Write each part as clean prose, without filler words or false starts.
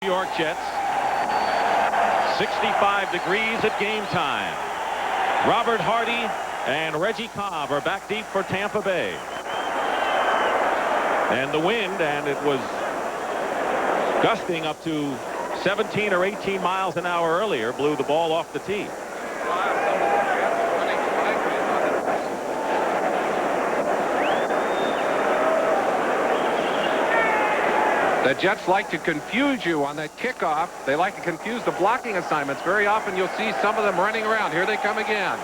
New York Jets. 65 degrees at game time. Robert Hardy and Reggie Cobb are back deep for Tampa Bay. And the wind, and it was gusting up to 17 or 18 miles an hour earlier, blew the ball off the tee. The Jets like to confuse you on that kickoff. They like to confuse the blocking assignments. Very often you'll see some of them running around. Here they come again.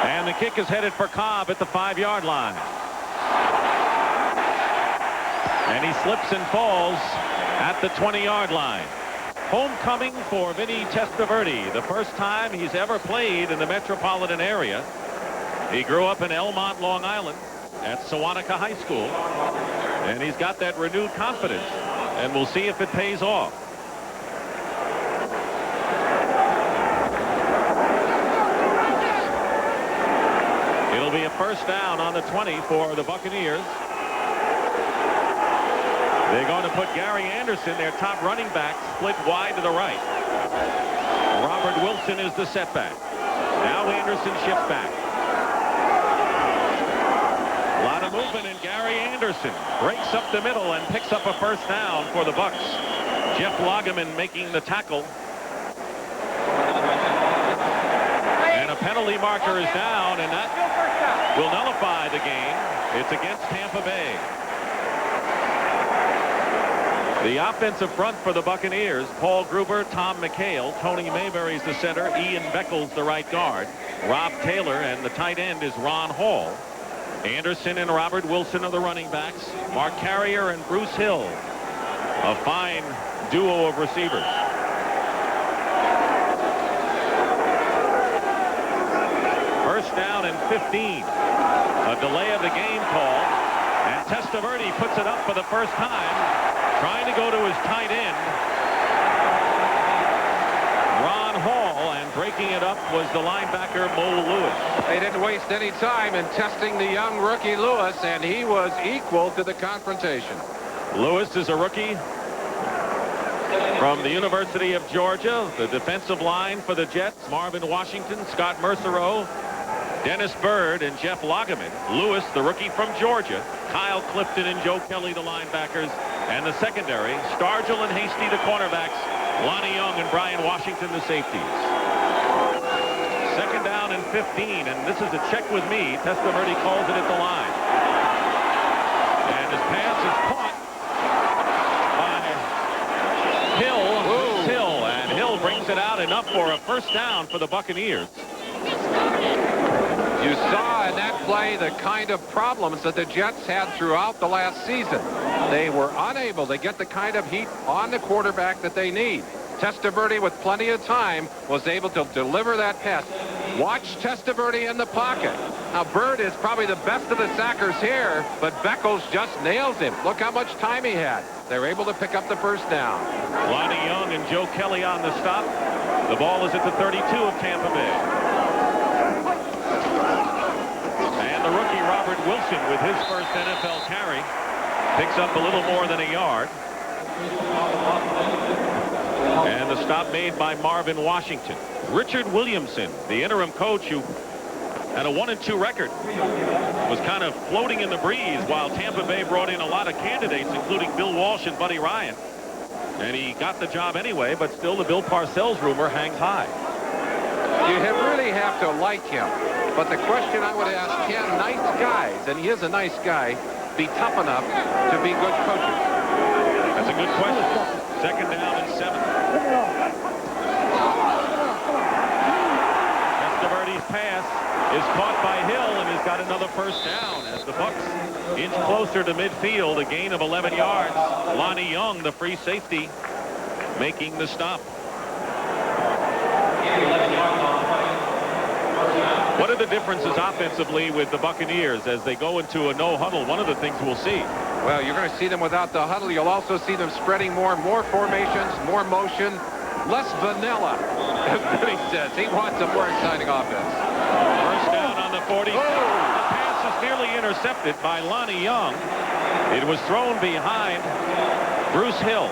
And the kick is headed for Cobb at the 5-yard line. And he slips and falls at the 20-yard line. Homecoming for Vinny Testaverde, the first time he's ever played in the metropolitan area. He grew up in Elmont, Long Island at Sewanaka High School, and he's got that renewed confidence, and we'll see if it pays off. It'll be a first down on the 20 for the Buccaneers. They're going to put Gary Anderson, their top running back, split wide to the right. Robert Wilson is the setback. Now Anderson shifts back. A lot of movement, and Gary Anderson breaks up the middle and picks up a first down for the Bucs. Jeff Lageman making the tackle. And a penalty marker is down, and that will nullify the game. It's against Tampa Bay. The offensive front for the Buccaneers: Paul Gruber, Tom McHale, Tony Mayberry's the center, Ian Beckles the right guard, Rob Taylor, and the tight end is Ron Hall. Anderson and Robert Wilson are the running backs. Mark Carrier and Bruce Hill, a fine duo of receivers. First down and 15. A delay of the game call, and Testaverde puts it up for the first time, trying to go to his tight end, Ron Hall, and breaking it up was the linebacker Mo Lewis. They didn't waste any time in testing the young rookie Lewis, and he was equal to the confrontation. Lewis is a rookie from the University of Georgia. The defensive line for the Jets: Marvin Washington, Scott Mercereau, Dennis Byrd, and Jeff Lageman. Lewis, the rookie from Georgia, Kyle Clifton and Joe Kelly, the linebackers, and the secondary: Stargell and Hasty, the cornerbacks, Lonnie Young and Brian Washington, the safeties. Second down and 15, and this is a check with me. Testaverde calls it at the line. And his pass is caught by Hill. Hill, and Hill brings it out enough for a first down for the Buccaneers. You saw in that play the kind of problems that the Jets had throughout the last season. They were unable to get the kind of heat on the quarterback that they need. Testaverde, with plenty of time, was able to deliver that pass. Watch Testaverde in the pocket. Now, Byrd is probably the best of the sackers here, but Beckles just nails him. Look how much time he had. They're able to pick up the first down. Lonnie Young and Joe Kelly on the stop. The ball is at the 32 of Tampa Bay. And the rookie Robert Wilson, with his first NFL carry, picks up a little more than a yard. And the stop made by Marvin Washington. Richard Williamson, the interim coach who had a 1-2 record, was kind of floating in the breeze while Tampa Bay brought in a lot of candidates, including Bill Walsh and Buddy Ryan. And he got the job anyway, but still the Bill Parcells rumor hangs high. You really have to like him. But the question I would ask, can nice guys, and he is a nice guy, be tough enough to be good coaches? That's a good question. Second down and 7. Testaverde's pass is caught by Hill, and he's got another first down as the Bucs inch closer to midfield, a gain of 11 yards. Lonnie Young, the free safety, making the stop. What are the differences offensively with the Buccaneers as they go into a no huddle? One of the things we'll see. Well, you're going to see them without the huddle. You'll also see them spreading more formations, more motion, less vanilla, as Vinny says. He wants a more exciting offense. First down on the 40. The pass is nearly intercepted by Lonnie Young. It was thrown behind Bruce Hill.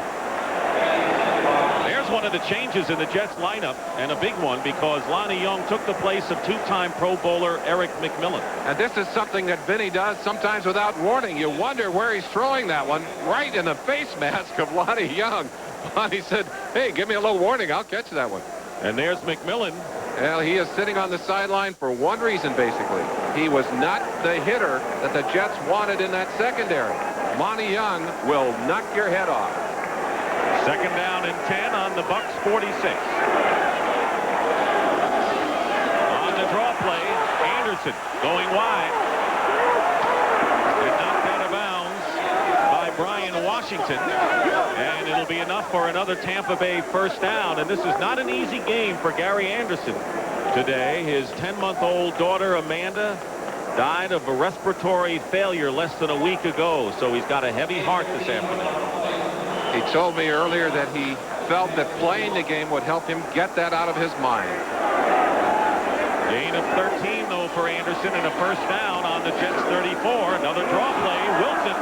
There's one of the changes in the Jets lineup, and a big one, because Lonnie Young took the place of two-time Pro Bowler Eric McMillan. And this is something that Vinny does sometimes without warning. You wonder where he's throwing that one, right in the face mask of Lonnie Young. Lonnie said, hey, give me a little warning, I'll catch that one. And there's McMillan. Well, he is sitting on the sideline for one reason, basically. He was not the hitter that the Jets wanted in that secondary. Lonnie Young will knock your head off. Second down and 10 on the Bucs 46. On the draw play, Anderson going wide. And knocked out of bounds by Brian Washington. And it'll be enough for another Tampa Bay first down. And this is not an easy game for Gary Anderson today. His 10-month-old daughter, Amanda, died of a respiratory failure less than a week ago. So he's got a heavy heart this afternoon. He told me earlier that he felt that playing the game would help him get that out of his mind. Gain of 13, though, for Anderson, and a first down on the Jets 34. Another draw play, Wilson.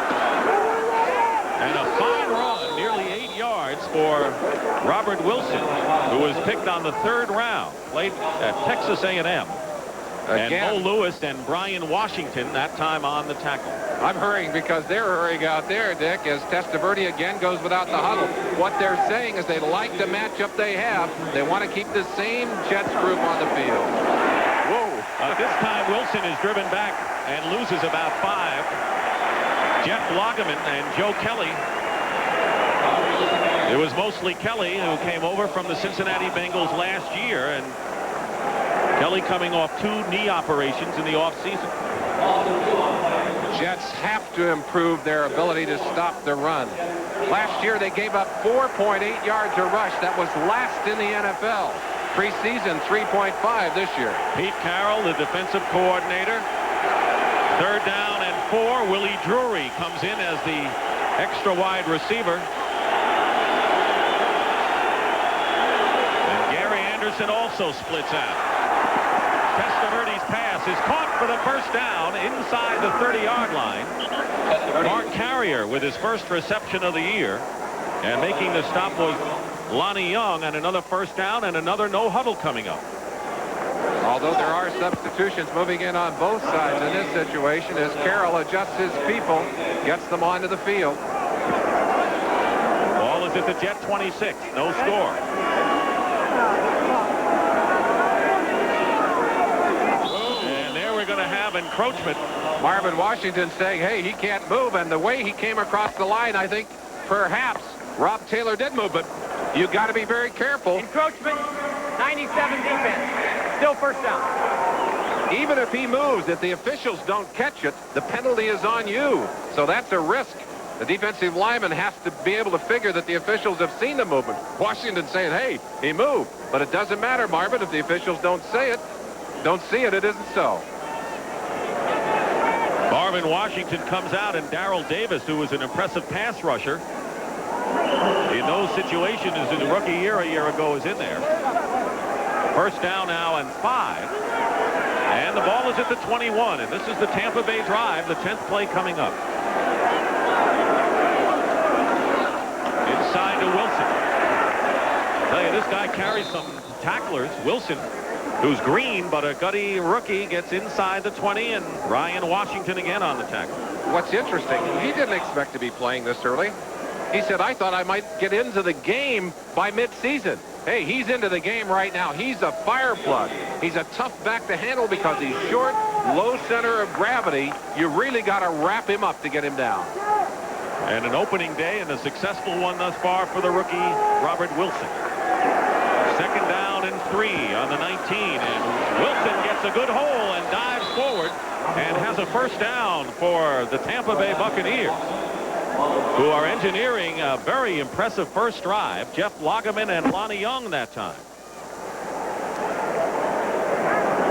And a fine run, nearly 8 yards for Robert Wilson, who was picked on the 3rd round, played at Texas A&M. And Mo Lewis and Brian Washington that time on the tackle. I'm hurrying because they're hurrying out there, Dick, as Testaverde again goes without the huddle. What they're saying is they like the matchup they have. They want to keep the same Jets group on the field. Whoa. This time Wilson is driven back and loses about 5. Jeff Lageman and Joe Kelly. It was mostly Kelly who came over from the Cincinnati Bengals last year, and Kelly coming off 2 knee operations in the offseason. Jets have to improve their ability to stop the run. Last year they gave up 4.8 yards a rush. That was last in the NFL. Preseason 3.5 this year. Pete Carroll, the defensive coordinator. 3rd down and 4. Willie Drury comes in as the extra wide receiver. And Gary Anderson also splits out. Testaverde's pass is caught for the first down inside the 30-yard line. Mark Carrier with his first reception of the year. And making the stop was Lonnie Young, and another first down and another no huddle coming up. Although there are substitutions moving in on both sides in this situation as Carroll adjusts his people, gets them onto the field. Ball is at the Jet 26. No score. Encroachment. Marvin Washington saying, hey, he can't move, and the way he came across the line, I think perhaps Rob Taylor did move, but you got to be very careful. Encroachment, 97 defense, still first down. Even if he moves, if the officials don't catch it, the penalty is on you. So that's a risk. The defensive lineman has to be able to figure that the officials have seen the movement. Washington saying, hey, he moved. But it doesn't matter, Marvin, if the officials don't see it, it isn't so. Marvin Washington comes out, and Darrell Davis, who was an impressive pass rusher in those situations in the rookie year a year ago, is in there. First down now and 5. And the ball is at the 21, and this is the Tampa Bay drive, the 10th play coming up. Inside to Wilson. Tell you, this guy carries some tacklers. Wilson, who's green, but a gutty rookie, gets inside the 20, and Ryan Washington again on the tackle. What's interesting, he didn't expect to be playing this early. He said, I thought I might get into the game by mid-season. Hey, he's into the game right now. He's a fire plug. He's a tough back to handle because he's short, low center of gravity. You really got to wrap him up to get him down. And an opening day, and a successful one thus far for the rookie, Robert Wilson. Second down and 3 on the 19, and Wilson gets a good hole and dives forward and has a first down for the Tampa Bay Buccaneers, who are engineering a very impressive first drive. Jeff Lageman and Lonnie Young that time.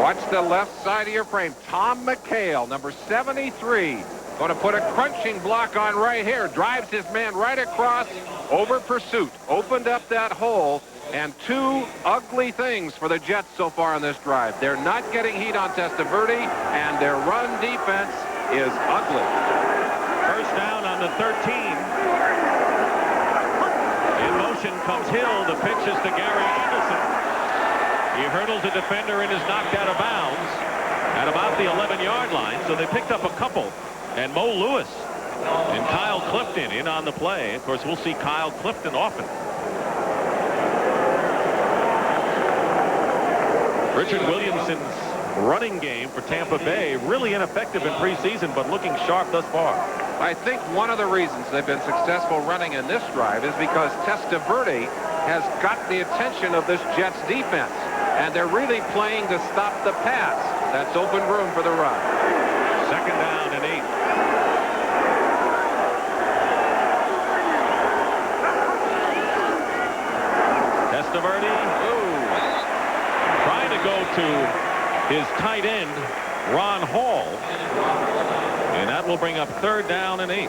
Watch the left side of your frame. Tom McHale, number 73, going to put a crunching block on right here. Drives his man right across over pursuit. Opened up that hole. And 2 ugly things for the Jets so far on this drive. They're not getting heat on Testaverde, and their run defense is ugly. First down on the 13. In motion comes Hill. The pitch is to Gary Anderson. He hurdles a defender and is knocked out of bounds at about the 11-yard line. So they picked up a couple. And Mo Lewis and Kyle Clifton in on the play. Of course, we'll see Kyle Clifton often. Richard Williamson's running game for Tampa Bay, really ineffective in preseason, but looking sharp thus far. I think one of the reasons they've been successful running in this drive is because Testaverde has got the attention of this Jets defense, and they're really playing to stop the pass. That's open room for the run. Second down and 8. Testaverde, trying to go to his tight end, Ron Hall. And that will bring up third down and 8.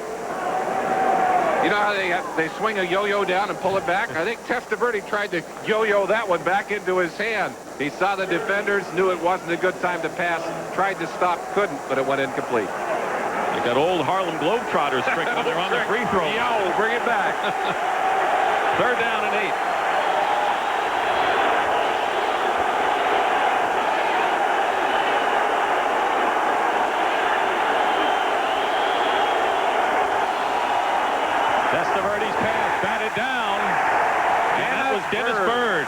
You know how they swing a yo-yo down and pull it back? I think Testaverde tried to yo-yo that one back into his hand. He saw the defenders, knew it wasn't a good time to pass, tried to stop, couldn't, but it went incomplete. You got old Harlem Globetrotters trick when they're on the free throw. Yo, bring it back. Third down and 8. Testaverde's pass batted down, and that was Dennis Byrd.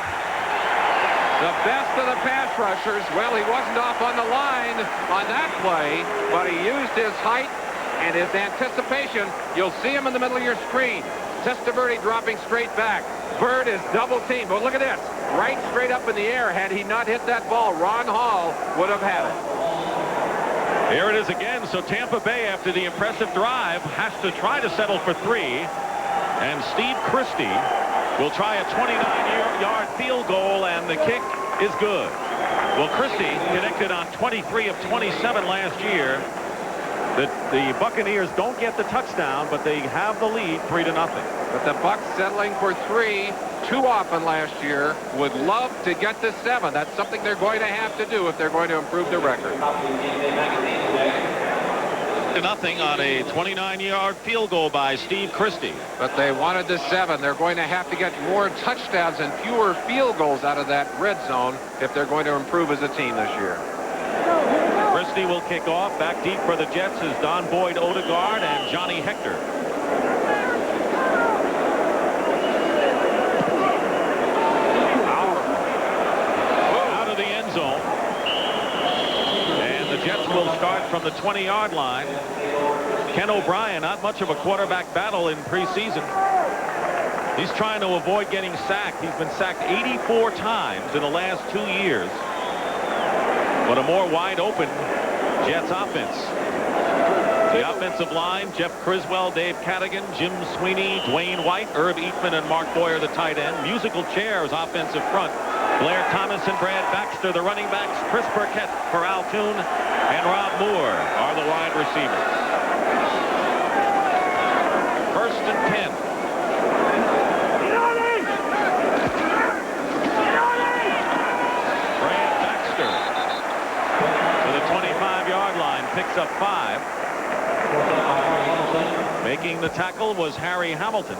The best of the pass rushers. Well, he wasn't off on the line on that play, but he used his height and his anticipation. You'll see him in the middle of your screen. Testaverde dropping straight back. Byrd is double teamed. But look at this. Right straight up in the air. Had he not hit that ball, Ron Hall would have had it. Here it is again. So Tampa Bay, after the impressive drive, has to try to settle for 3. And Steve Christie will try a 29-yard field goal, and the kick is good. Well, Christie connected on 23 of 27 last year. The Buccaneers don't get the touchdown, but they have the lead 3-0. But the Bucs settling for 3 too often last year. Would love to get to 7. That's something they're going to have to do if they're going to improve the record. 2-0 on a 29-yard field goal by Steve Christie. But they wanted the 7. They're going to have to get more touchdowns and fewer field goals out of that red zone if they're going to improve as a team this year. Christie will kick off. Back deep for the Jets is Don Boyd Odegaard and Johnny Hector. Out of the end zone. And the Jets will start from the 20-yard line. Ken O'Brien, not much of a quarterback battle in preseason. He's trying to avoid getting sacked. He's been sacked 84 times in the last 2 years. But a more wide open Jets offense. The offensive line, Jeff Criswell, Dave Cadigan, Jim Sweeney, Dwayne White, Herb Eatman, and Mark Boyer, the tight end. Musical chairs, offensive front. Blair Thomas and Brad Baxter, the running backs. Chris Burkett for Al Toon, and Rob Moore are the wide receivers. First and 10. Picks up 5. Making the tackle was Harry Hamilton.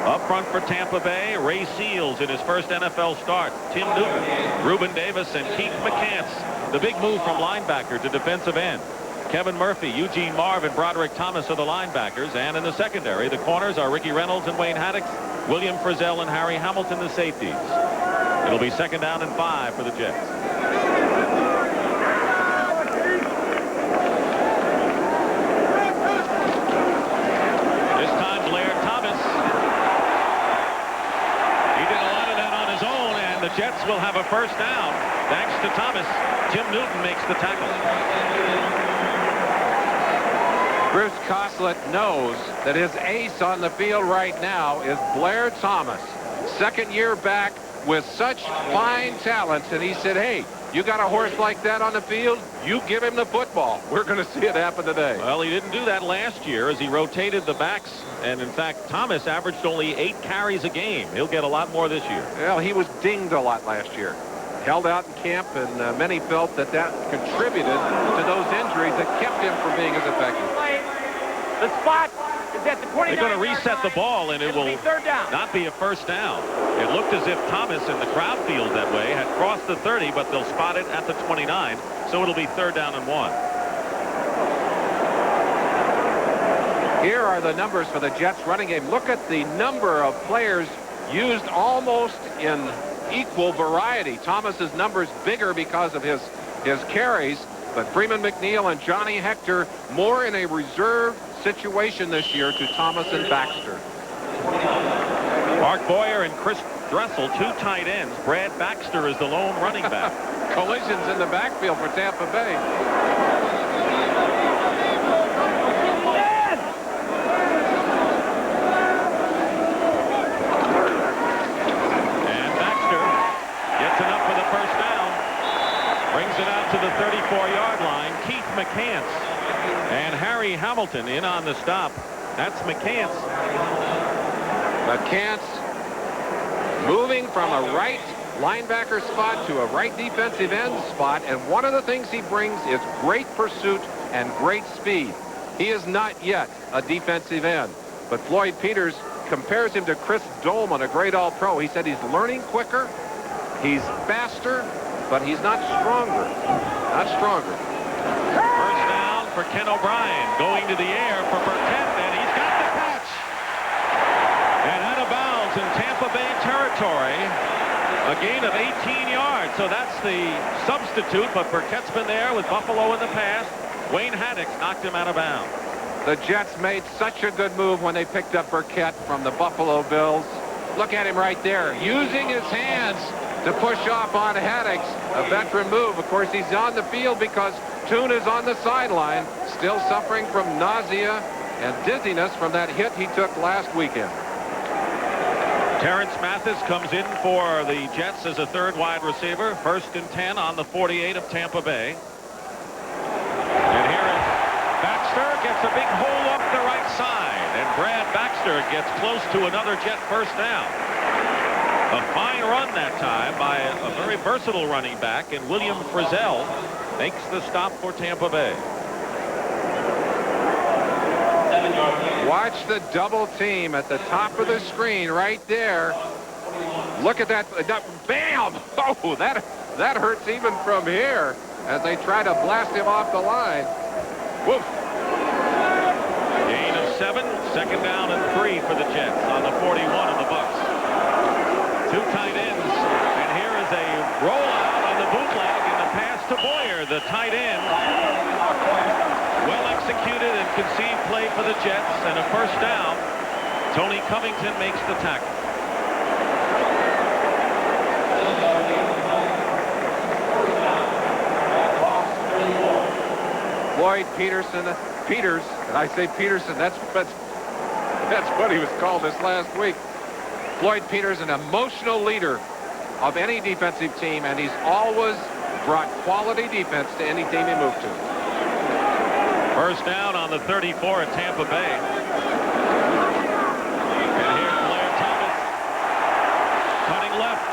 Up front for Tampa Bay, Ray Seals in his first NFL start. Tim Newton, Reuben Davis, and Keith McCants. The big move from linebacker to defensive end. Kevin Murphy, Eugene Marv, and Broderick Thomas are the linebackers. And in the secondary, the corners are Ricky Reynolds and Wayne Haddix, William Frizzell and Harry Hamilton, the safeties. It'll be second down and 5 for the Jets. The Jets will have a first down. Thanks to Thomas. Tim Newton makes the tackle. Bruce Coslett knows that his ace on the field right now is Blair Thomas. Second year back with such fine talents. And he said, hey, you got a horse like that on the field, you give him the football. We're going to see it happen today. Well, he didn't do that last year as he rotated the backs. And in fact, Thomas averaged only 8 carries a game. He'll get a lot more this year. Well, he was dinged a lot last year. held out in camp, and many felt that contributed to those injuries that kept him from being as effective. The spot is at the 29. They're going to reset the ball, and it will be third down. not be a first down. It looked as if Thomas, and the crowd feels that way, had crossed the 30, but they'll spot it at the 29, so it'll be third down and 1. Here are the numbers for the Jets running game. Look at the number of players used almost in equal variety. Thomas's numbers bigger because of his carries, but Freeman McNeil and Johnny Hector more in a reserve situation this year to Thomas and Baxter. Mark Boyer and Chris Dressel, 2 tight ends. Brad Baxter is the lone running back. Collisions in the backfield for Tampa Bay. Brings it out to the 34-yard line. Keith McCants and Harry Hamilton in on the stop. That's McCants. McCants moving from a right linebacker spot to a right defensive end spot. And one of the things he brings is great pursuit and great speed. He is not yet a defensive end. But Floyd Peters compares him to Chris Dolman, a great All-Pro. He said he's learning quicker. He's faster. But he's not stronger. Not stronger. First down for Ken O'Brien. Going to the air for Burkett, and he's got the catch. And out of bounds in Tampa Bay territory. A gain of 18 yards. So that's the substitute, but Burkett's been there with Buffalo in the past. Wayne Haddix knocked him out of bounds. The Jets made such a good move when they picked up Burkett from the Buffalo Bills. Look at him right there, using his hands to push off on Haddix, a veteran move. Of course, he's on the field because Toon is on the sideline, still suffering from nausea and dizziness from that hit he took last weekend. Terrence Mathis comes in for the Jets as a third wide receiver. 1st and 10 on the 48 of Tampa Bay. And here is Baxter, gets a big hole up the right side, and Brad Baxter gets close to another Jet first down. A fine run that time by a very versatile running back, and William Frizzell makes the stop for Tampa Bay. Watch the double team at the top of the screen right there. Look at that. Bam! Oh, that hurts even from here as they try to blast him off the line. Woof. Gain of 7, 2nd down and 3 for the Jets on the 41 of the Bucs. 2 tight ends, and here is a rollout on the bootleg and the pass to Boyer, the tight end. Well executed and conceived play for the Jets, and a first down. Tony Covington makes the tackle. Floyd Peters, and I say Peterson, that's what he was called this last week. Floyd Peters, an emotional leader of any defensive team, and he's always brought quality defense to any team he moved to. First down on the 34 at Tampa Bay. And here's Blair Thomas cutting left.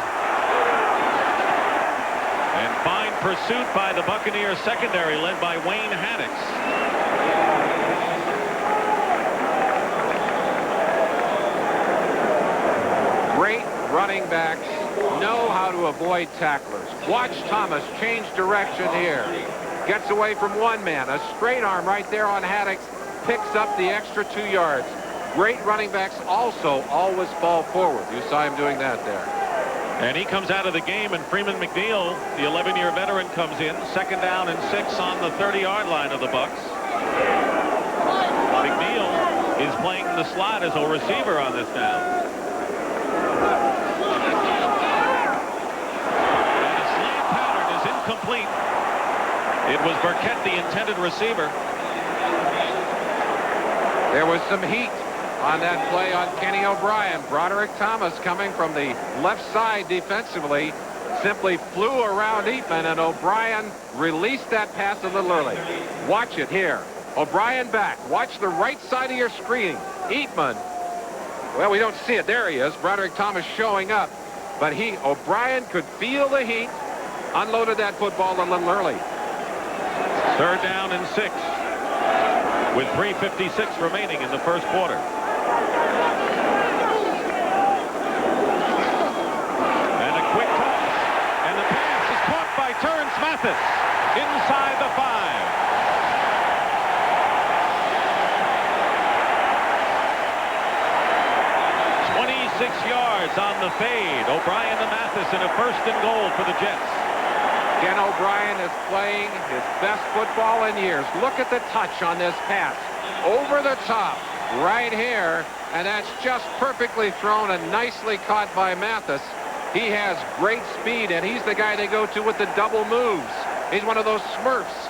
And fine pursuit by the Buccaneers secondary led by Wayne Haddix. Great running backs know how to avoid tacklers. Watch Thomas change direction here. Gets away from one man. A straight arm right there on Haddix picks up the extra 2 yards. Great running backs also always fall forward. You saw him doing that there. And he comes out of the game, and Freeman McNeil, the 11-year veteran, comes in. 2nd down and 6 on the 30-yard line of the Bucs. McNeil is playing the slot as a receiver on this down. And the slant pattern is incomplete. It was Burkett, the intended receiver. There was some heat on that play on Kenny O'Brien. Broderick Thomas, coming from the left side defensively, simply flew around Eatman, and O'Brien released that pass a little early. Watch it here. O'Brien back. Watch the right side of your screen. Eatman. Well, we don't see it. There he is. Broderick Thomas showing up. But O'Brien could feel the heat, unloaded that football a little early. 3rd down and 6 with 3:56 remaining in the first quarter. And a quick toss. And the pass is caught by Terrence Mathis inside the 5. Yards on the fade. O'Brien to Mathis and a 1st and goal for the Jets. Ken O'Brien is playing his best football in years. Look at the touch on this pass. Over the top right here, and that's just perfectly thrown and nicely caught by Mathis. He has great speed, and he's the guy they go to with the double moves. He's one of those Smurfs.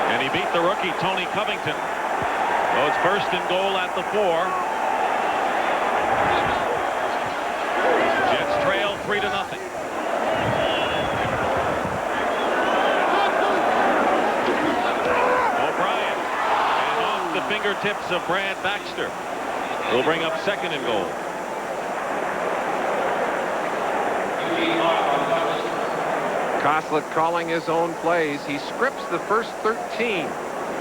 And he beat the rookie Tony Covington. So it's 1st and goal at the 4. Jets trail 3-0. O'Brien and off the fingertips of Brad Baxter. Will bring up 2nd and goal. Koslett calling his own plays. He scripts the first 13.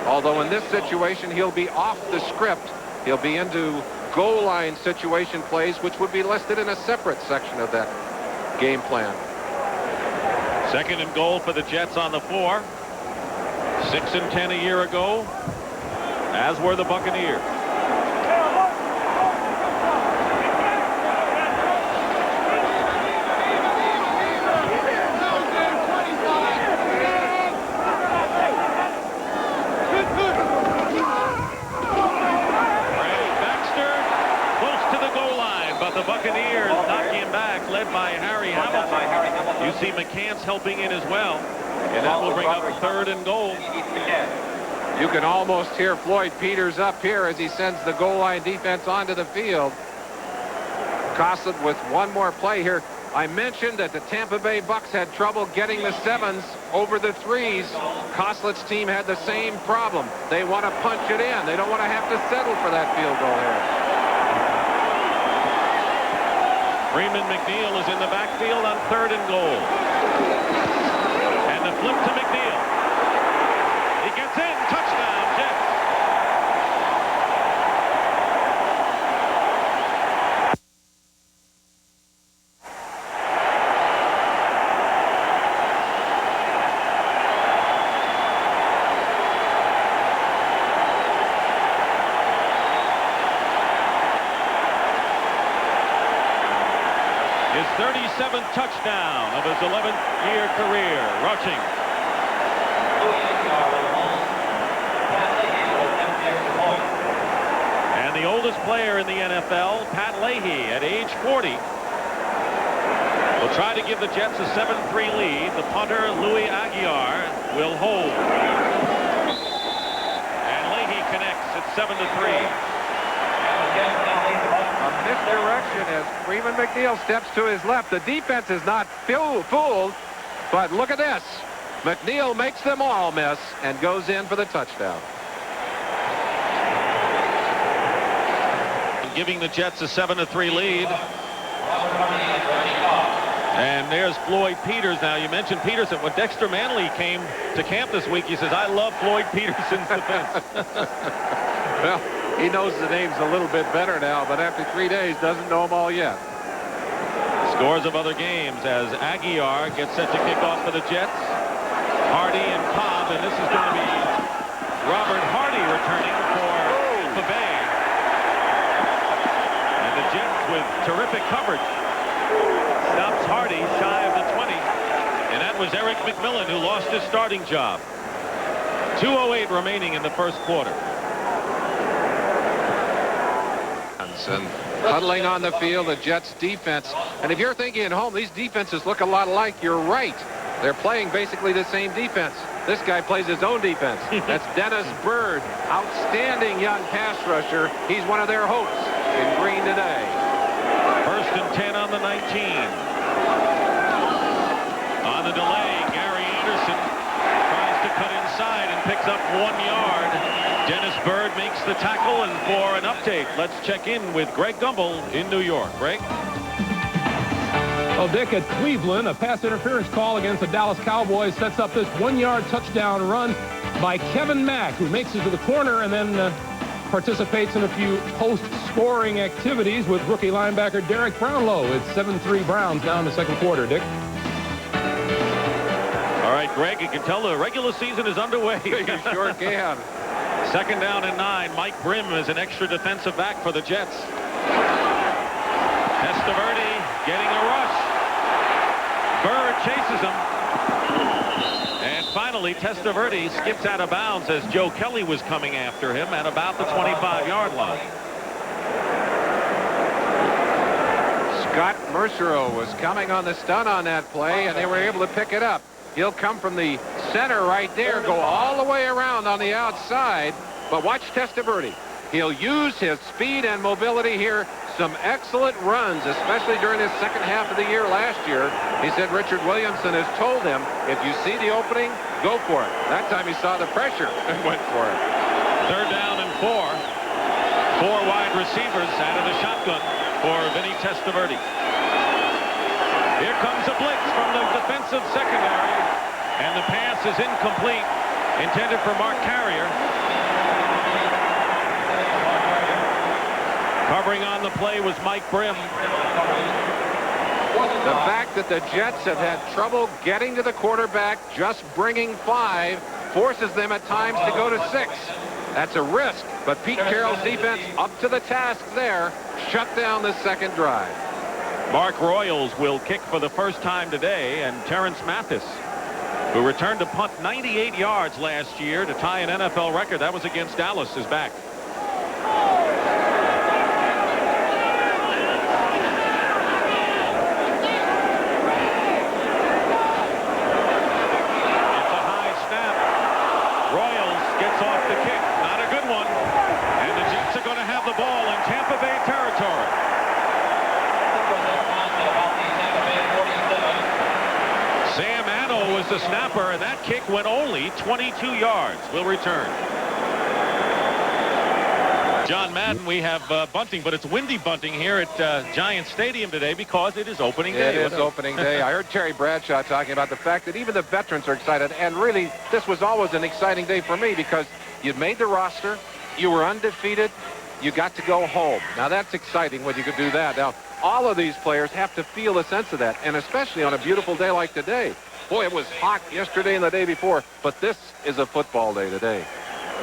Although in this situation he'll be off the script. He'll be into goal line situation plays, which would be listed in a separate section of that game plan. 2nd and goal for the Jets on the 4. 6 and 10 a year ago, as were the Buccaneers. The Buccaneers knocking him back, led by Harry Hamilton. You see McCants helping in as well, and that will bring up 3rd and goal. You can almost hear Floyd Peters up here as he sends the goal line defense onto the field. Koslett with one more play here. I mentioned that the Tampa Bay Bucks had trouble getting the 7s over the 3s. Koslett's team had the same problem. They want to punch it in. They don't want to have to settle for that field goal here. Freeman McNeil is in the backfield on 3rd and goal. And the flip to McNeil. He gets in. Touchdown, Jets. His 37th touchdown of his 11th-year career, rushing. And the oldest player in the NFL, Pat Leahy, at age 40, will try to give the Jets a 7-3 lead. The punter, Louis Aguiar, will hold. And Leahy connects at 7-3. A misdirection as Freeman McNeil steps to his left. The defense is not fooled, but look at this. McNeil makes them all miss and goes in for the touchdown. Giving the Jets a 7-3 lead. And there's Floyd Peters. Now, you mentioned Peterson. When Dexter Manley came to camp this week, he says, I love Floyd Peterson's defense. Well, he knows the names a little bit better now, but after 3 days, doesn't know them all yet. Scores of other games as Aguiar gets set to kick off for the Jets. Hardy and Cobb, and this is going to be Robert Hardy returning for the Bay. And the Jets with terrific coverage. Stops Hardy shy of the 20. And that was Eric McMillan who lost his starting job. 2:08 remaining in the first quarter. And huddling on the field, the Jets defense. And if you're thinking at home, these defenses look a lot alike, you're right. They're playing basically the same defense. This guy plays his own defense. That's Dennis Byrd, outstanding young pass rusher. He's one of their hopes in green today. 1st and 10 on the 19. On the delay, Gary Anderson tries to cut inside and picks up 1 yard. Dennis Byrd makes the tackle, and for an update, let's check in with Greg Gumbel in New York. Greg? Well, Dick, at Cleveland, a pass interference call against the Dallas Cowboys sets up this 1-yard touchdown run by Kevin Mack, who makes it to the corner and then participates in a few post-scoring activities with rookie linebacker Derek Brownlow. It's 7-3 Browns now in the second quarter, Dick. All right, Greg, you can tell the regular season is underway. You sure can. Second down and 9. Mike Brim is an extra defensive back for the Jets. Testaverde getting a rush. Bird chases him. And finally, Testaverde skips out of bounds as Joe Kelly was coming after him at about the 25-yard line. Scott Mercereau was coming on the stun on that play, and they were able to pick it up. He'll come from the center right there, go all the way around on the outside. But watch Testaverde. He'll use his speed and mobility here. Some excellent runs, especially during his second half of the year last year. He said Richard Williamson has told him, if you see the opening, go for it. That time he saw the pressure and went for it. Third down and 4. 4 wide receivers out of the shotgun for Vinny Testaverde. Here comes a blitz from the defensive secondary, and the pass is incomplete, intended for Mark Carrier. Covering on the play was Mike Brim. The fact that the Jets have had trouble getting to the quarterback, just bringing 5, forces them at times to go to 6. That's a risk, but Pete Carroll's defense up to the task there, shut down the second drive. Mark Royals will kick for the first time today, and Terrence Mathis, who returned to punt 98 yards last year to tie an NFL record. That was against Dallas, is back. It's a high snap. Royals gets off the kick. Not a good one. And the Jets are going to have the ball in Tampa Bay territory. Sam Addo was the snapper, and that kick went only 22 yards. Will return. John Madden, we have bunting, but it's windy bunting here at Giant Stadium today because it is opening day. It is opening day. I heard Terry Bradshaw talking about the fact that even the veterans are excited, and really this was always an exciting day for me because you made the roster, you were undefeated, you got to go home. Now that's exciting when you could do that. Now all of these players have to feel a sense of that, and especially on a beautiful day like today. Boy, it was hot yesterday and the day before, but this is a football day today.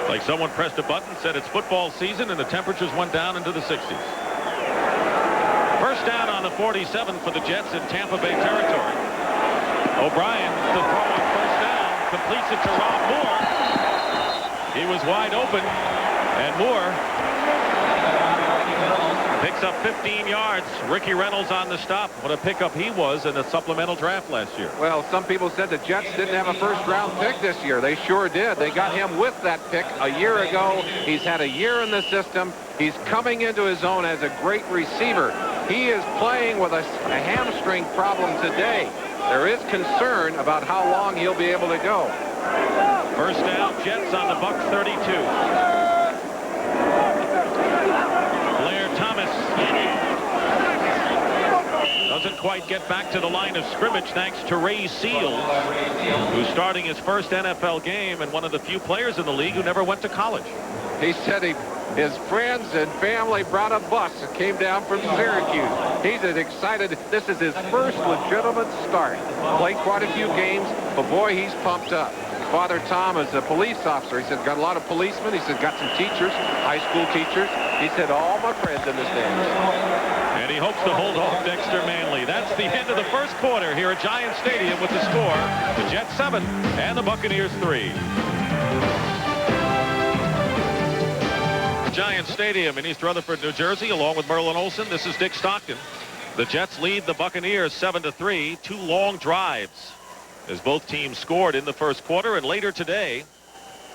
Like someone pressed a button, said it's football season, and the temperatures went down into the 60s. First down on the 47 for the Jets in Tampa Bay territory. O'Brien, the throw on first down, completes it to Rob Moore. He was wide open, and Moore picks up 15 yards. Ricky Reynolds on the stop. What a pickup he was in the supplemental draft last year. Well, some people said the Jets didn't have a first-round pick this year. They sure did. They got him with that pick a year ago. He's had a year in the system. He's coming into his own as a great receiver. He is playing with a hamstring problem today. There is concern about how long he'll be able to go. First down, Jets on the Bucs 32. Thomas doesn't quite get back to the line of scrimmage thanks to Ray Seals, who's starting his first NFL game and one of the few players in the league who never went to college. He said his friends and family brought a bus and came down from Syracuse. He's as excited. This is his first legitimate start. Played quite a few games, but boy, he's pumped up. Father Tom is a police officer. He said, got a lot of policemen. He said, got some teachers, high school teachers. He said, all my friends in the stands. And he hopes to hold off Dexter Manley. That's the end of the first quarter here at Giant Stadium with the score. The Jets 7 and the Buccaneers 3. Giant Stadium in East Rutherford, New Jersey, along with Merlin Olsen. This is Dick Stockton. The Jets lead the Buccaneers 7-3. 2 long drives as both teams scored in the first quarter. And later today,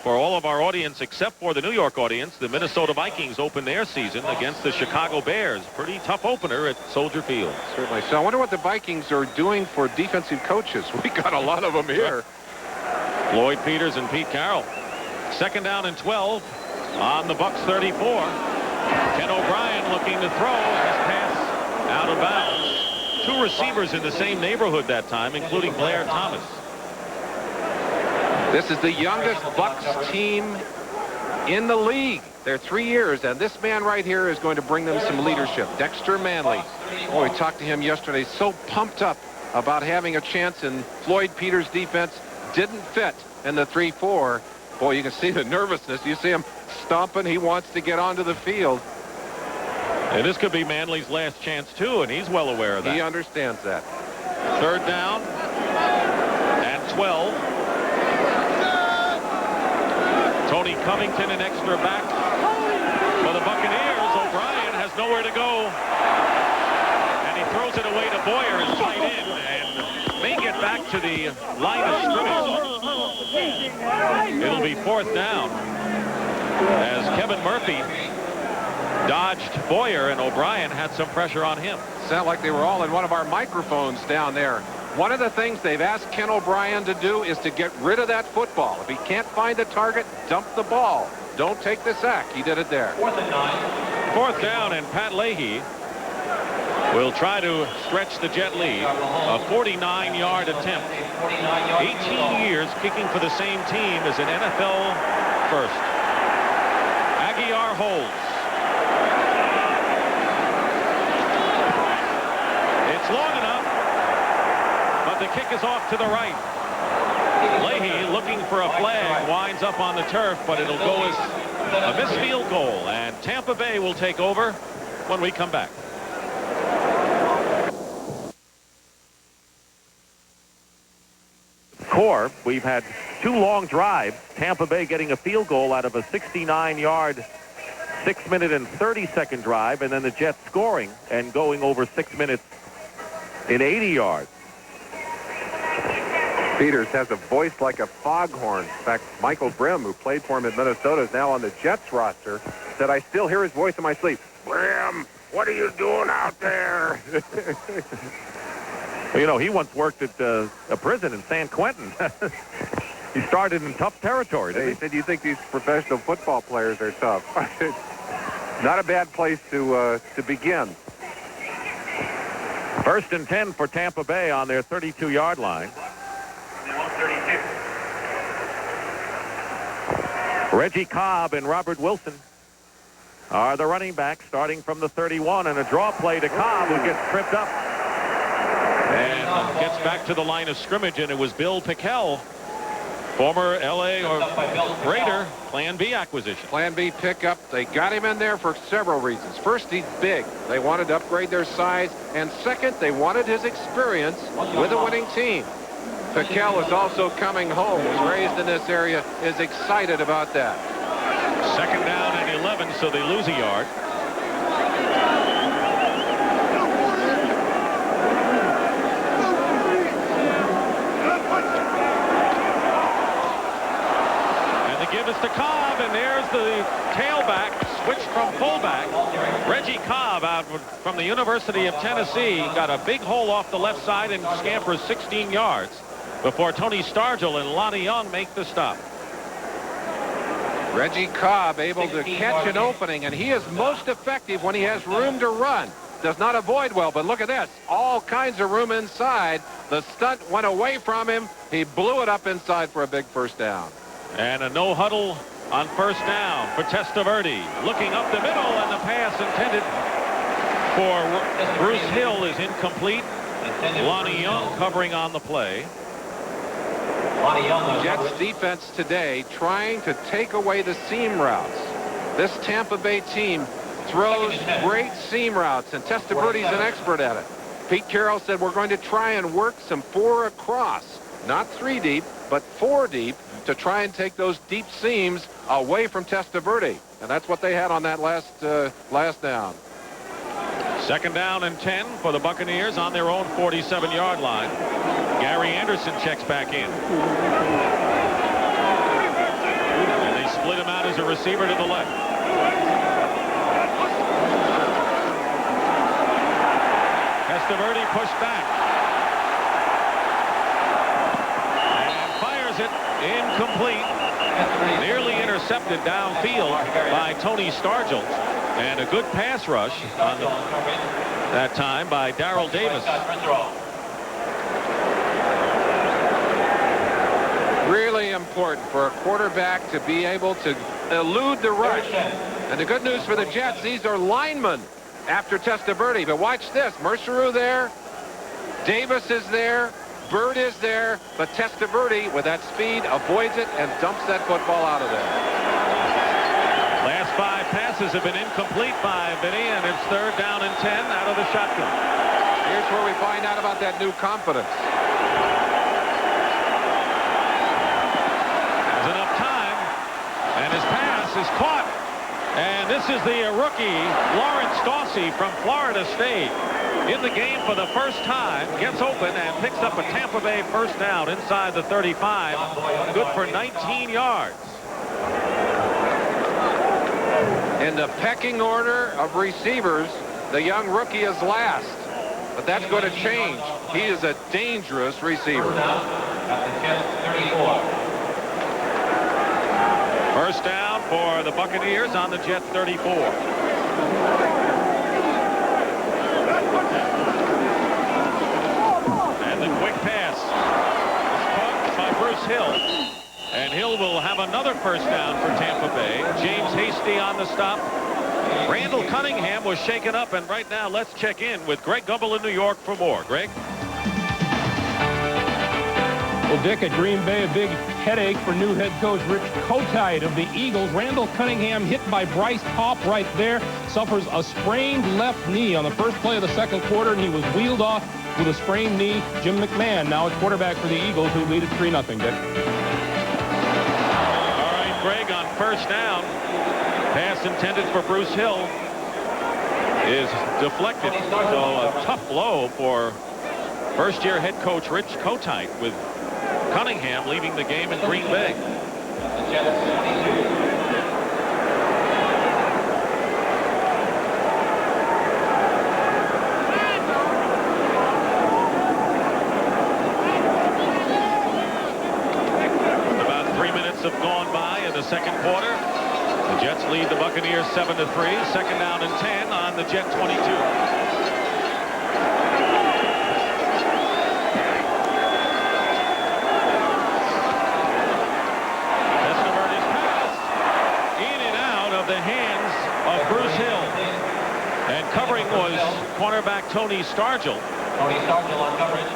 for all of our audience except for the New York audience, the Minnesota Vikings open their season against the Chicago Bears. Pretty tough opener at Soldier Field. Certainly. So I wonder what the Vikings are doing for defensive coaches. We got a lot of them here. Floyd Peters and Pete Carroll. Second down and 12 on the Bucs 34. Ken O'Brien looking to throw. His pass out of bounds. 2 receivers in the same neighborhood that time, including Blair Thomas. This is the youngest Bucs team in the league. They're 3 years, and this man right here is going to bring them some leadership. Dexter Manley. Oh, we talked to him yesterday. So pumped up about having a chance, and Floyd Peters' defense didn't fit in the 3-4. Boy, you can see the nervousness. You see him stomping. He wants to get onto the field. And this could be Manley's last chance, too, and he's well aware of that. He understands that. 3rd down and 12. Tony Covington, an extra back for the Buccaneers. O'Brien has nowhere to go. And he throws it away to Boyer, his tight end, and may get back to the line of scrimmage. It'll be 4th down as Kevin Murphy dodged Boyer, and O'Brien had some pressure on him. Sound like they were all in one of our microphones down there. One of the things they've asked Ken O'Brien to do is to get rid of that football. If he can't find the target, dump the ball. Don't take the sack. He did it there. 4th and 9. 4th down, and Pat Leahy will try to stretch the Jet lead. A 49-yard attempt. 18 years kicking for the same team as an NFL first. Aguiar holds. It's long enough, but the kick is off to the right. Leahy looking for a flag, winds up on the turf, but it'll go as a missed field goal, and Tampa Bay will take over when we come back. Core, we've had 2 long drives. Tampa Bay getting a field goal out of a 69-yard 6-minute and 30-second drive, and then the Jets scoring and going over 6 minutes in 80 yards. Peters has a voice like a foghorn. In fact, Michael Brim, who played for him in Minnesota, is now on the Jets roster, said, "I still hear his voice in my sleep. Brim, what are you doing out there?" Well, you know, he once worked at a prison in San Quentin. He started in tough territory. He said, "You think these professional football players are tough?" Not a bad place to begin. 1st and 10 for Tampa Bay on their 32-yard line. Reggie Cobb and Robert Wilson are the running backs, starting from the 31, and a draw play to Cobb, who gets tripped up and gets back to the line of scrimmage, and it was Bill Pickell, former L.A. or Raider, Plan B acquisition. Plan B pickup. They got him in there for several reasons. First, he's big. They wanted to upgrade their size. And second, they wanted his experience with a winning team. Pickell is also coming home. Was raised in this area, is excited about that. 2nd down and 11, so they lose a yard. Give us to Cobb, and there's the tailback, switched from fullback. Reggie Cobb out from the University of Tennessee got a big hole off the left side and scampers 16 yards before Tony Stargell and Lonnie Young make the stop. Reggie Cobb able to catch an opening, and he is most effective when he has room to run. Does not avoid well, but look at this. All kinds of room inside. The stunt went away from him. He blew it up inside for a big 1st down. And a no huddle on 1st down for Testaverde. Looking up the middle, and the pass intended for Bruce Hill is incomplete. Lonnie Young covering on the play. Jets defense today trying to take away the seam routes. This Tampa Bay team throws great seam routes, and Testaverde's an expert at it. Pete Carroll said, "We're going to try and work some 4 across, not 3 deep, but 4 deep, to try and take those deep seams away from Testaverde." And that's what they had on that last down. 2nd down and 10 for the Buccaneers on their own 47-yard line. Gary Anderson checks back in. And they split him out as a receiver to the left. Testaverde pushed back. And fires it. Incomplete. Nearly intercepted downfield by Tony Stargell. And a good pass rush on that time by Darrell Davis. Really important for a quarterback to be able to elude the rush. And the good news for the Jets, these are linemen after Testaverde. But watch this. Mercereau there. Davis is there. Bird is there. But Testaverde, with that speed, avoids it and dumps that football out of there. Last 5 passes have been incomplete by Vinny, and it's 3rd down and 10 out of the shotgun. Here's where we find out about that new confidence. There's enough time, and his pass is caught. And this is the rookie, Lawrence Dawsey from Florida State. In the game for the first time, gets open and picks up a Tampa Bay first down inside the 35. Good for 19 yards. In the pecking order of receivers, the young rookie is last. But that's going to change. He is a dangerous receiver. First down for the Buccaneers on the Jet 34. And the quick pass is caught by Bruce Hill. And Hill will have another first down for Tampa Bay. James Hasty on the stop. Randall Cunningham was shaken up, and right now let's check in with Greg Gumbel in New York for more. Greg? Well, Dick, at Green Bay, a big headache for new head coach Rich Kotite of the Eagles. Randall Cunningham hit by Bryce Hopp right there. Suffers a sprained left knee on the first play of the second quarter, and he was wheeled off with a sprained knee. Jim McMahon now at quarterback for the Eagles, who lead at 3-0, Dick. Greg, on first down, pass intended for Bruce Hill is deflected. So a tough blow for first-year head coach Rich Kotite, with Cunningham leaving the game in Green Bay. Have gone by in the second quarter. The Jets lead the Buccaneers 7-3. Second down and 10 on the Jet 22. Testaverde's pass in and out of the hands of Bruce Hill. And covering was cornerback Tony Stargell. Tony Stargell on coverage.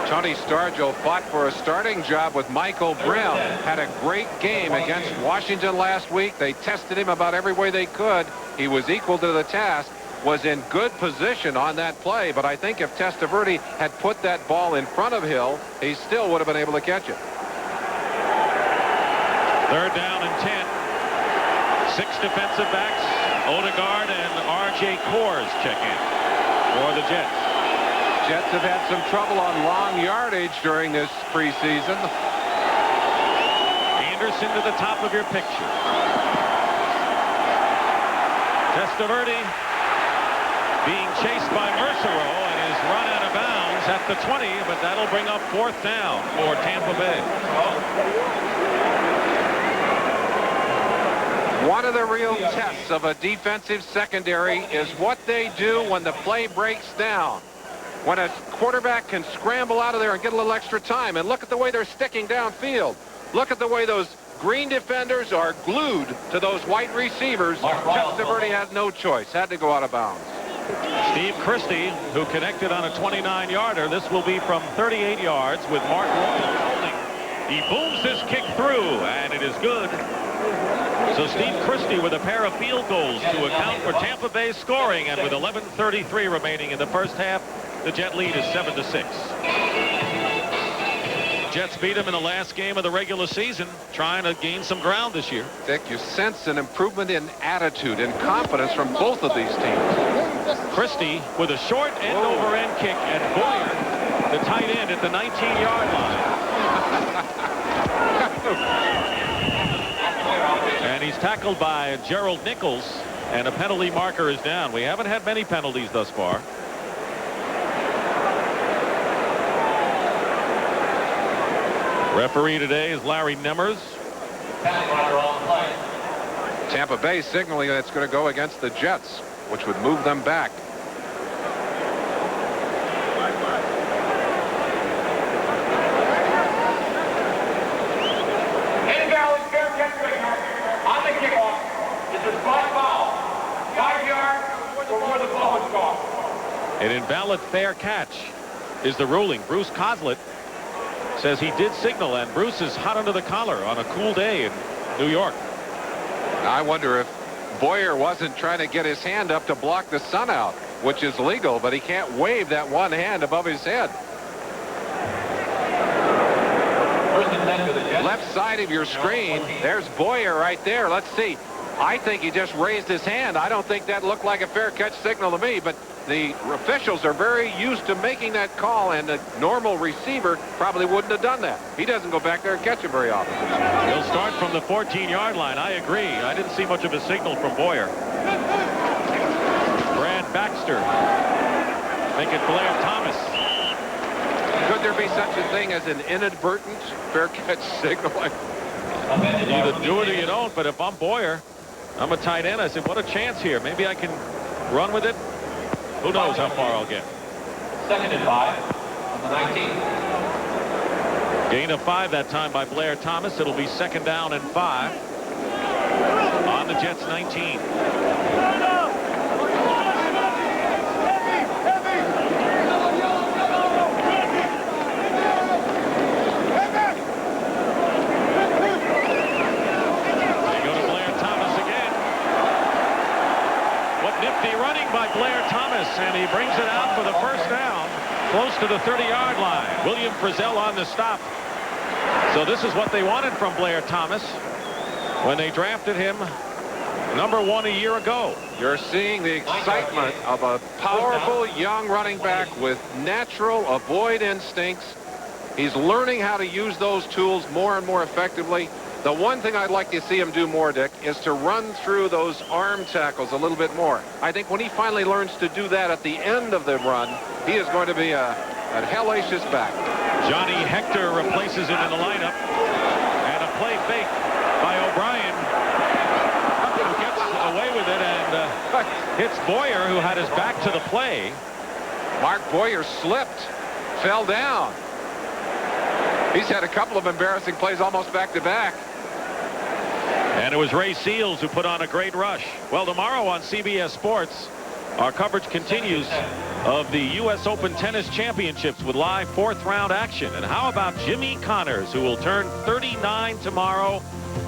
Tony Stargell fought for a starting job with Michael Brim. Had a great game against Washington last week. They tested him about every way they could. He was equal to the task. Was in good position on that play. But I think if Testaverde had put that ball in front of Hill, he still would have been able to catch it. 3rd down and 10. 6 defensive backs. Odegaard and R.J. Coors check in for the Jets. Jets have had some trouble on long yardage during this preseason. Anderson to the top of your picture. Testaverde being chased by Mercereau and is run out of bounds at the 20, but that'll bring up 4th down for Tampa Bay. One of the real tests of a defensive secondary is what they do when the play breaks down. When a quarterback can scramble out of there and get a little extra time. And look at the way they're sticking downfield. Look at the way those green defenders are glued to those white receivers. Testaverde had no choice. Had to go out of bounds. Steve Christie, who connected on a 29-yarder. This will be from 38 yards with Mark Royal holding. He booms this kick through, and it is good. So Steve Christie with a pair of field goals to account for Tampa Bay's scoring, and with 11:33 remaining in the first half, the Jet lead is 7-6. Jets beat them in the last game of the regular season, trying to gain some ground this year. Dick, you sense an improvement in attitude and confidence from both of these teams. Christie with a short end-over-end kick, and Boyer, the tight end, at the 19-yard line. And he's tackled by Gerald Nichols, and a penalty marker is down. We haven't had many penalties thus far. Referee today is Larry Nemmers. Tampa Bay signaling that it's going to go against the Jets, which would move them back. Invalid fair catch signal on the kickoff. It's a spot foul. 5 yards before the ball is gone. An invalid fair catch is the ruling. Bruce Coslett says he did signal, and Bruce is hot under the collar on a cool day in New York. I wonder if Boyer wasn't trying to get his hand up to block the sun out, which is legal, but he can't wave that one hand above his head. First and 10 for the Jets. Left side of your screen, there's Boyer right there. Let's see. I think he just raised his hand. I don't think that looked like a fair catch signal to me, but the officials are very used to making that call, and a normal receiver probably wouldn't have done that. He doesn't go back there and catch it very often. He'll start from the 14-yard line. I agree. I didn't see much of a signal from Boyer. Brad Baxter. Make it Blair Thomas. Could there be such a thing as an inadvertent fair catch signal? You either do it or you don't, but if I'm Boyer, I'm a tight end. I said, what a chance here. Maybe I can run with it. Who knows how far I'll get. Second and 5 on the 19. Gain of 5 that time by Blair Thomas. It'll be second down and 5 on the Jets 19. By Blair Thomas, and he brings it out for the first down close to the 30-yard line. William Frizzell on the stop. So this is what they wanted from Blair Thomas when they drafted him #1 a year ago. You're seeing the excitement of a powerful young running back with natural avoid instincts. He's learning how to use those tools more and more effectively. The one thing I'd like to see him do more, Dick, is to run through those arm tackles a little bit more. I think when he finally learns to do that at the end of the run, he is going to be a hellacious back. Johnny Hector replaces him in the lineup. And a play fake by O'Brien, who gets away with it and hits Boyer, who had his back to the play. Mark Boyer slipped, fell down. He's had a couple of embarrassing plays almost back-to-back. And it was Ray Seals who put on a great rush. Well, tomorrow on CBS Sports, our coverage continues of the U.S. Open Tennis Championships with live fourth-round action. And how about Jimmy Connors, who will turn 39 tomorrow,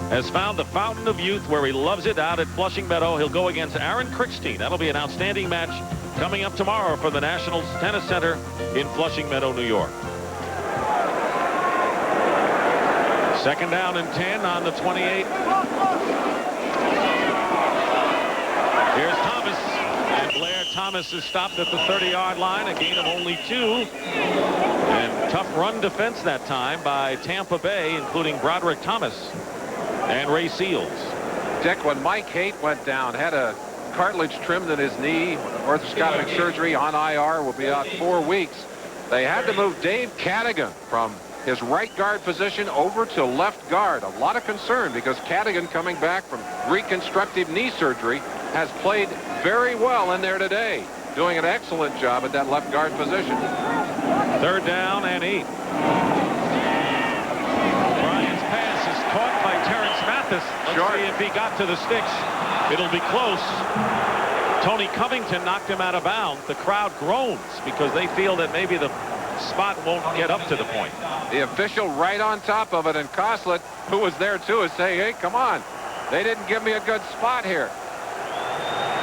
has found the fountain of youth where he loves it out at Flushing Meadow. He'll go against Aaron Krickstein. That'll be an outstanding match coming up tomorrow from the National Tennis Center in Flushing Meadow, New York. Second down and 10 on the 28. Here's Thomas. And Blair Thomas is stopped at the 30-yard line. A gain of only 2. And tough run defense that time by Tampa Bay, including Broderick Thomas and Ray Seals. Dick, when Mike Haight went down, had a cartilage trimmed in his knee, orthoscopic surgery on IR, will be out 4 weeks. They had to move Dave Cadigan from his right guard position over to left guard. A lot of concern because Cadigan, coming back from reconstructive knee surgery, has played very well in there today, doing an excellent job at that left guard position. Third down and 8. Bryant's pass is caught by Terrence Mathis. Let's see if he got to the sticks. It'll be close. Tony Covington knocked him out of bounds. The crowd groans because they feel that maybe the spot won't get up to the point. The official right on top of it, and Coslett, who was there too, is saying, hey, come on. They didn't give me a good spot here.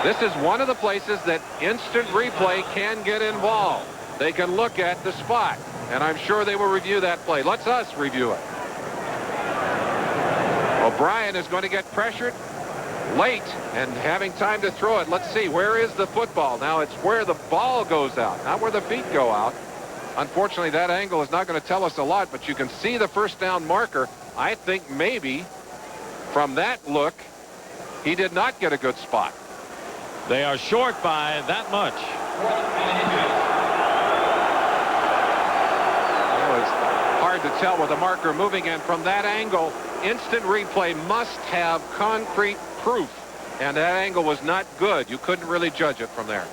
This is one of the places that instant replay can get involved. They can look at the spot, and I'm sure they will review that play. Let's us review it. O'Brien is going to get pressured late and having time to throw it. Let's see, where is the football? Now it's where the ball goes out, not where the feet go out. Unfortunately, that angle is not going to tell us a lot, but you can see the first down marker. I think maybe from that look, he did not get a good spot. They are short by that much. It was hard to tell with the marker moving in from that angle. Instant replay must have concrete proof. And that angle was not good. You couldn't really judge it from there.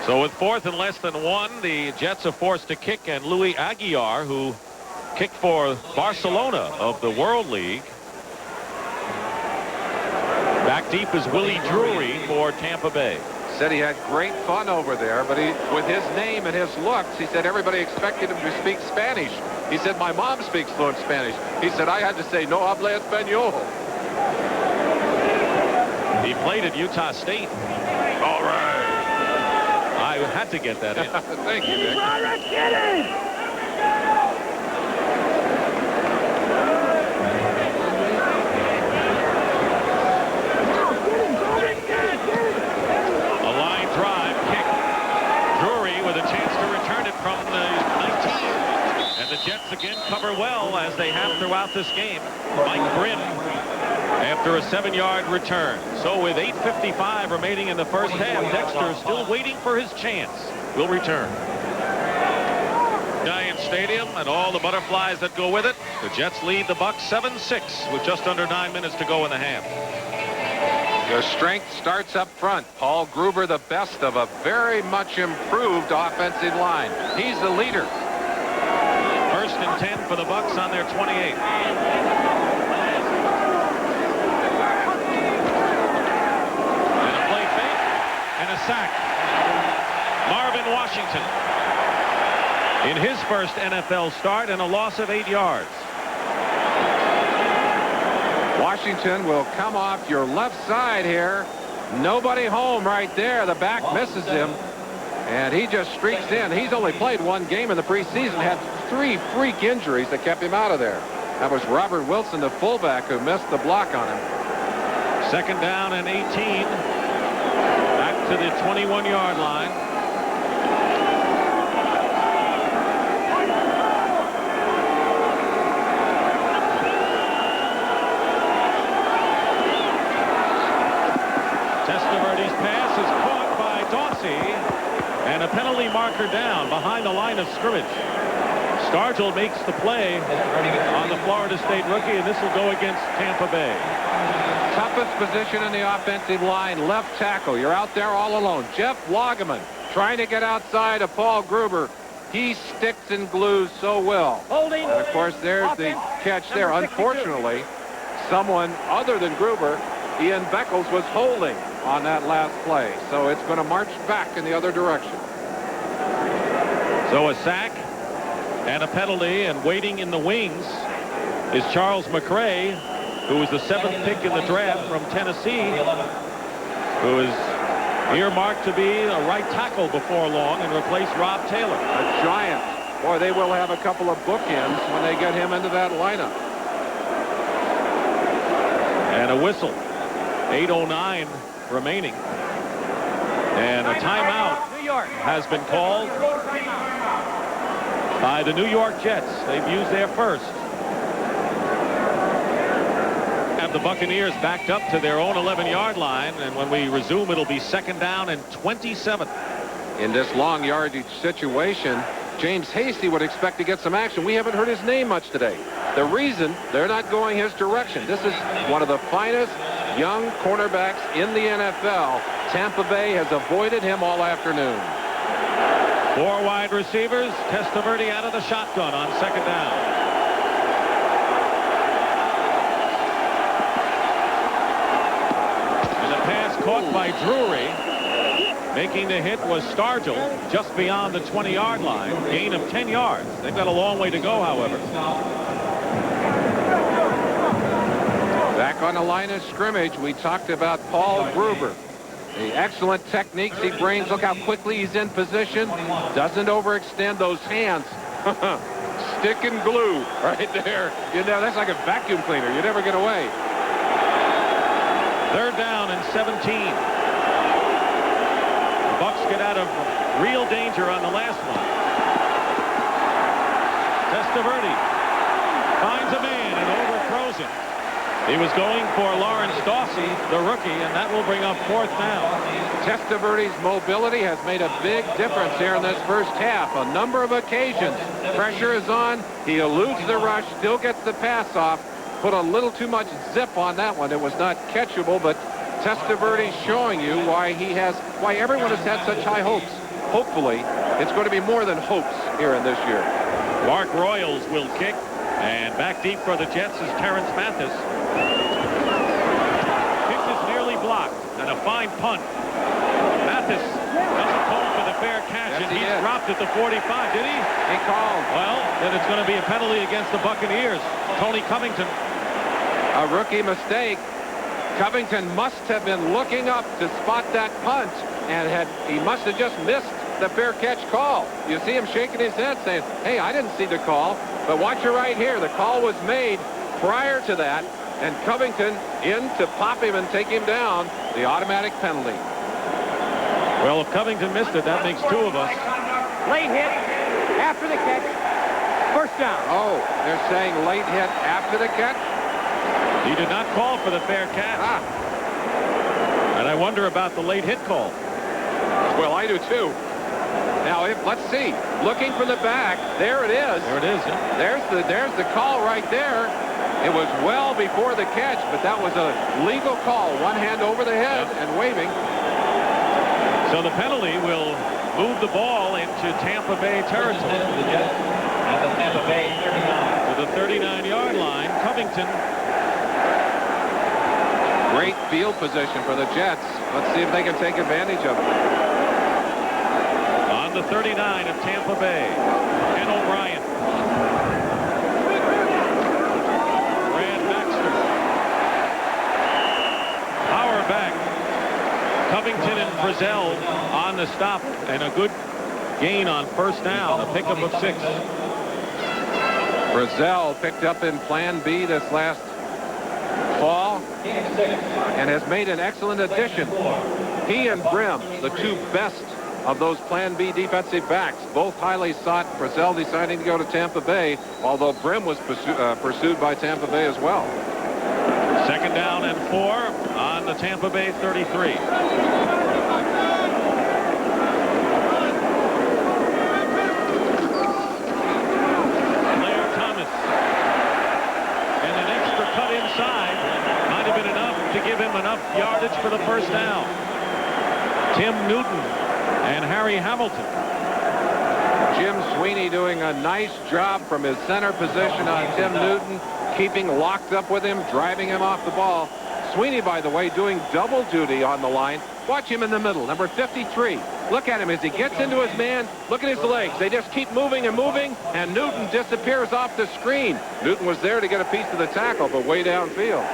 So with 4th and less than 1, the Jets are forced to kick, and Luis Aguiar, who kicked for Barcelona of the World League. Back deep is Willie Drury for Tampa Bay. Said he had great fun over there, but with his name and his looks, he said everybody expected him to speak Spanish. He said, my mom speaks fluent Spanish. He said, I had to say, no habla español. He played at Utah State. All right. I had to get that in. Thank you, Nick. A line drive kick. Drury with a chance to return it from the 19. And the Jets again cover well, as they have throughout this game. Mike Brin after a 7-yard return. So with 8:55 remaining in the first half, Dexter is still waiting for his chance. Will return. Giant Stadium and all the butterflies that go with it. The Jets lead the Bucs 7-6 with just under 9 minutes to go in the half. Their strength starts up front. Paul Gruber, the best of a very much improved offensive line. He's the leader. 1st and 10 for the Bucs on their 28. Sack. Marvin Washington in his first NFL start, and a loss of 8 yards. Washington will come off your left side here. Nobody home right there. The back misses him, and he just streaks in. He's only played 1 game in the preseason, had 3 freak injuries that kept him out of there. That was Robert Wilson, the fullback, who missed the block on him. 2nd down and 18. To the 21-yard line. Testaverde's pass is caught by Dawsey, and a penalty marker down behind the line of scrimmage. Stargell makes the play on the Florida State rookie, and this will go against Tampa Bay. Toughest position in the offensive line, left tackle. You're out there all alone. Jeff Lageman trying to get outside of Paul Gruber. He sticks and glues so well. Holding. And of course, there's the catch there. Unfortunately, someone other than Gruber, Ian Beckles, was holding on that last play. So it's going to march back in the other direction. So a sack and a penalty, and waiting in the wings is Charles McRae, who was the 7th pick in the draft from Tennessee, who is earmarked to be a right tackle before long and replace Rob Taylor. A giant. Boy, they will have a couple of bookends when they get him into that lineup. And a whistle. 8:09 remaining. And a timeout has been called by the New York Jets. They've used their first. Have the Buccaneers backed up to their own 11-yard line, and when we resume, it'll be 2nd down and 27. In this long yardage situation, James Hasty would expect to get some action. We haven't heard his name much today. The reason they're not going his direction. This is one of the finest young cornerbacks in the NFL. Tampa Bay has avoided him all afternoon. 4 wide receivers. Testaverde out of the shotgun on 2nd down. Caught by Drury. Making the hit was Stargell, just beyond the 20-yard line. Gain of 10 yards. They've got a long way to go, however. Back on the line of scrimmage, we talked about Paul Gruber. The excellent techniques he brings. Look how quickly he's in position. Doesn't overextend those hands. Stick and glue right there. You know, that's like a vacuum cleaner. You never get away. 3rd down and 17. The Bucs get out of real danger on the last one. Testaverde finds a man and overthrows him. He was going for Lawrence Dawsey, the rookie, and that will bring up 4th down. Testaverde's mobility has made a big difference here in this first half. A number of occasions. Pressure is on. He eludes the rush, still gets the pass off. put a little too much zip on that one. It was not catchable, but Testaverde showing you why everyone has had such high hopes. Hopefully, it's going to be more than hopes here in this year. Mark Royals will kick, and back deep for the Jets is Terrence Mathis. Kick is nearly blocked, and a fine punt. Mathis doesn't call for the fair catch, and he's dropped at the 45. Did he? He called. Well, then it's going to be a penalty against the Buccaneers. Tony Covington. A rookie mistake. Covington must have been looking up to spot that punt, and he must have just missed the fair catch call. You see him shaking his head saying, hey, I didn't see the call. But watch it right here. The call was made prior to that, and Covington in to pop him and take him down. The automatic penalty. Well, if Covington missed it, that makes two of us. Late hit after the catch. First down. Oh, they're saying late hit after the catch? He did not call for the fair catch. And I wonder about the late hit call. Well, I do too. Now, let's see. Looking from the back, there it is. There it is. Yeah. There's the call right there. It was well before the catch, but that was a legal call. One hand over the head and waving. So the penalty will move the ball into Tampa Bay territory. At the Tampa Bay 39. To the 39-yard line. Covington. Great field position for the Jets. Let's see if they can take advantage of it. On the 39 of Tampa Bay. Ken O'Brien. Brad Baxter. Power back. Covington and Frizzell on the stop, and a good gain on first down, a pickup of 6. Frizzell picked up in Plan B this last fall and has made an excellent addition. He and Brim, the two best of those Plan B defensive backs, both highly sought. Frizzell deciding to go to Tampa Bay, although Brim was pursued by Tampa Bay as well. Second down and 4 on the Tampa Bay 33. Blair Thomas. And an extra cut inside might have been enough to give him enough yardage for the first down. Tim Newton and Harry Hamilton. Jim Sweeney doing a nice job from his center position on Tim Newton, keeping locked up with him, driving him off the ball. Sweeney, by the way, doing double duty on the line. Watch him in the middle, number 53. Look at him as he gets into his man. Look at his legs. They just keep moving and moving, and Newton disappears off the screen. Newton was there to get a piece of the tackle, but way downfield.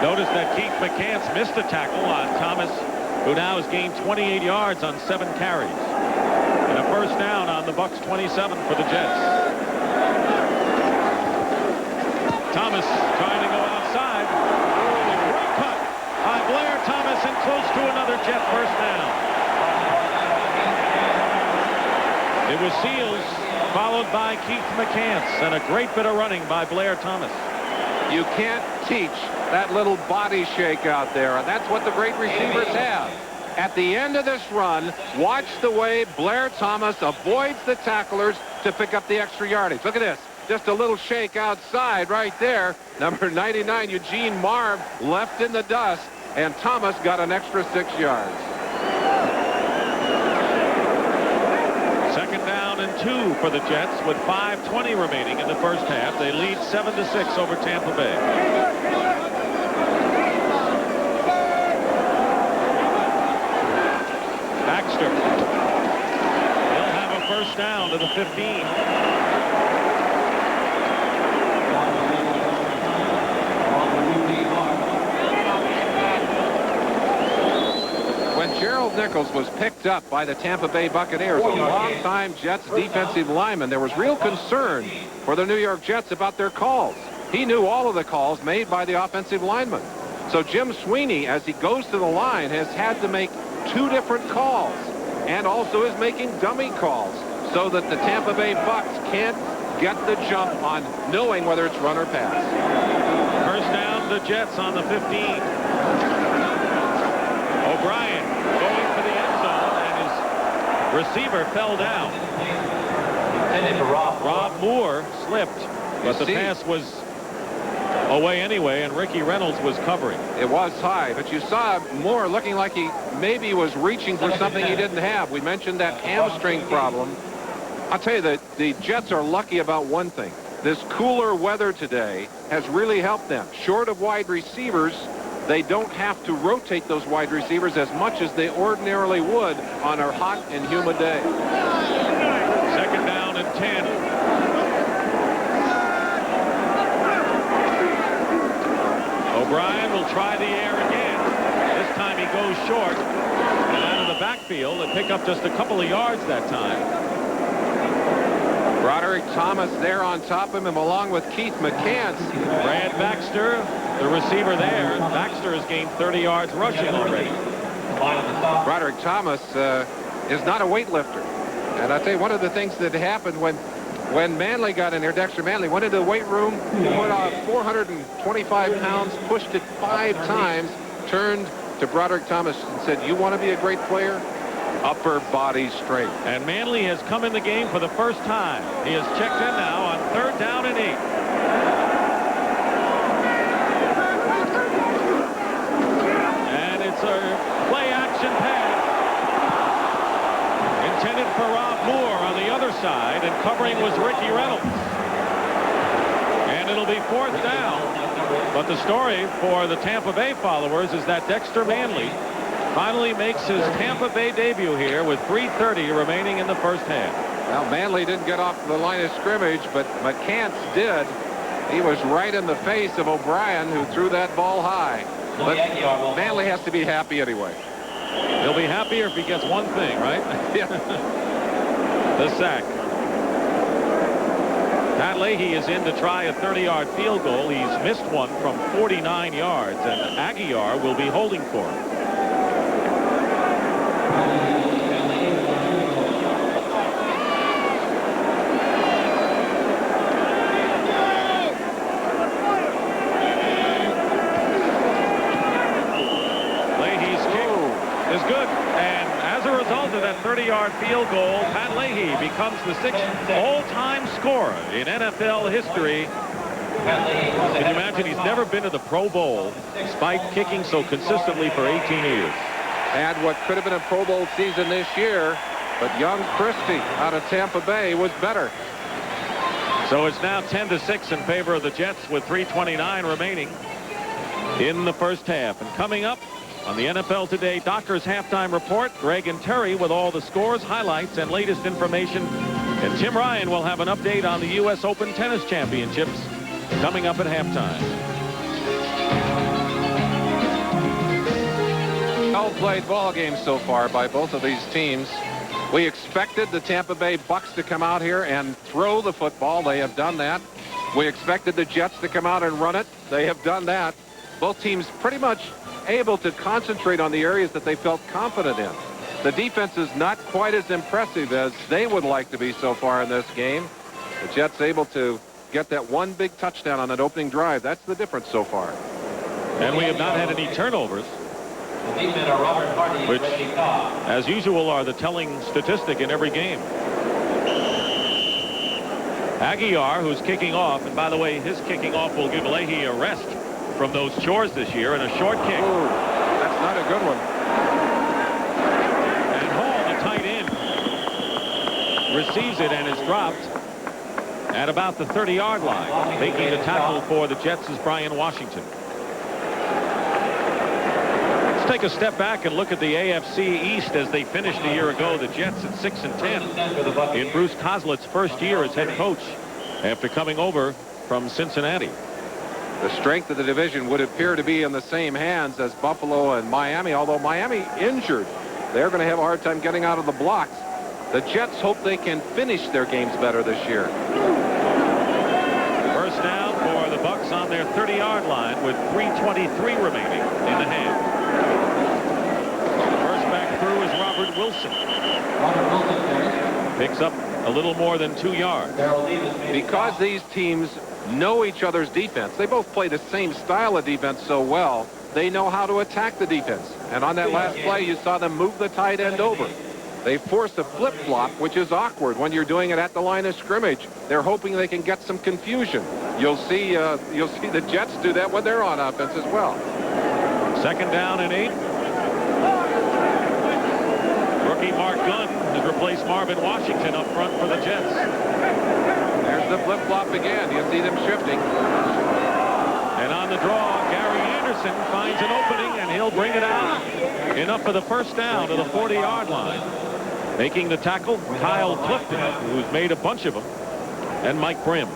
Notice that Keith McCants missed a tackle on Thomas, who now has gained 28 yards on 7 carries. And a first down on the Bucs 27 for the Jets. Thomas trying to go outside. Great cut by Blair Thomas and close to another Jet first down. It was Seals followed by Keith McCants, and a great bit of running by Blair Thomas. You can't teach that little body shake out there, and that's what the great receivers have. At the end of this run, watch the way Blair Thomas avoids the tacklers to pick up the extra yardage. Look at this. Just a little shake outside right there. Number 99, Eugene Marv, left in the dust, and Thomas got an extra 6 yards. Second down and 2 for the Jets with 5:20 remaining in the first half. They lead 7-6 over Tampa Bay. Baxter. He'll have a first down to the 15. When Gerald Nichols was picked up by the Tampa Bay Buccaneers, a long-time Jets defensive lineman, there was real concern for the New York Jets about their calls. He knew all of the calls made by the offensive linemen. So Jim Sweeney, as he goes to the line, has had to make 2 different calls and also is making dummy calls so that the Tampa Bay Bucs can't get the jump on knowing whether it's run or pass. First down, the Jets on the 15. O'Brien going for the end zone, and his receiver fell down. Rob Moore slipped, but the pass was away anyway, and Ricky Reynolds was covering. It was high, but you saw Moore looking like he maybe was reaching for something he didn't have. We mentioned that hamstring problem. I'll tell you that the Jets are lucky about one thing. This cooler weather today has really helped them. Short of wide receivers, they don't have to rotate those wide receivers as much as they ordinarily would on a hot and humid day. Second down and 10. O'Brien will try the air again. This time he goes short and out of the backfield and pick up just a couple of yards that time. Broderick Thomas there on top of him along with Keith McCants. Brad Baxter, the receiver there. Baxter has gained 30 yards rushing already. Broderick Thomas is not a weightlifter. And I'll tell you, one of the things that happened when Manley got in there, Dexter Manley went into the weight room, put on 425 pounds, pushed it 5 times, turned to Broderick Thomas and said, "You want to be a great player? Upper body strength." And Manley has come in the game for the first time. He has checked in now on 3rd down and 8. And it's a play action pass intended for Rob Moore on the other side, and covering was Ricky Reynolds. And it'll be 4th down. But the story for the Tampa Bay followers is that Dexter Manley finally makes his Tampa Bay debut here with 3:30 remaining in the first half. Well, Manley didn't get off the line of scrimmage, but McCants did. He was right in the face of O'Brien, who threw that ball high. But Manley has to be happy anyway. He'll be happier if he gets one thing, right? Yeah. The sack. Pat Leahy is in to try a 30-yard field goal. He's missed one from 49 yards, and Aguiar will be holding for him. Is good, and as a result of that 30-yard field goal, Pat Leahy becomes the 6th all-time scorer in NFL history. Can you imagine? He's never been to the Pro Bowl despite kicking so consistently for 18 years. Had what could have been a Pro Bowl season this year, but young Christie out of Tampa Bay was better. So it's now 10-6 in favor of the Jets with 3:29 remaining in the first half. And coming up on the NFL Today Doctors Halftime Report, Greg and Terry with all the scores, highlights, and latest information. And Tim Ryan will have an update on the U.S. Open Tennis Championships coming up at halftime. Well-played ball game so far by both of these teams. We expected the Tampa Bay Bucks to come out here and throw the football. They have done that. We expected the Jets to come out and run it. They have done that. Both teams pretty much able to concentrate on the areas that they felt confident in. The defense is not quite as impressive as they would like to be so far in this game. The Jets able to get that one big touchdown on that opening drive. That's the difference so far. And we have not had any turnovers, which, as usual, are the telling statistic in every game. Aguiar, who's kicking off, and by the way, his kicking off will give Leahy a rest from those chores this year, and a short kick. Ooh, that's not a good one. And Hall, the tight end, receives it and is dropped at about the 30-yard line. Making the tackle for the Jets is Brian Washington. Let's take a step back and look at the AFC East as they finished a year ago. The Jets at 6-10 in Bruce Coslett's first year as head coach after coming over from Cincinnati. The strength of the division would appear to be in the same hands as Buffalo and Miami, although Miami injured. They're going to have a hard time getting out of the blocks. The Jets hope they can finish their games better this year. First down for the Bucks on their 30-yard line with 3:23 remaining in the half. First back through is Robert Wilson. Picks up a little more than 2 yards. Because these teams know each other's defense, they both play the same style of defense so well, they know how to attack the defense. And on that last play, you saw them move the tight end over. They force a flip-flop, which is awkward when you're doing it at the line of scrimmage. They're hoping they can get some confusion. You'll see the Jets do that when they're on offense as well. 2nd down and 8. Rookie Mark Gunn has replaced Marvin Washington up front for the Jets. There's the flip-flop again. You see them shifting. And on the draw, Gary Anderson finds an opening, and he'll bring it out. Enough for the 1st down to the 40-yard line. Making the tackle, Kyle Clifton, who's made a bunch of them, and Mike Brim.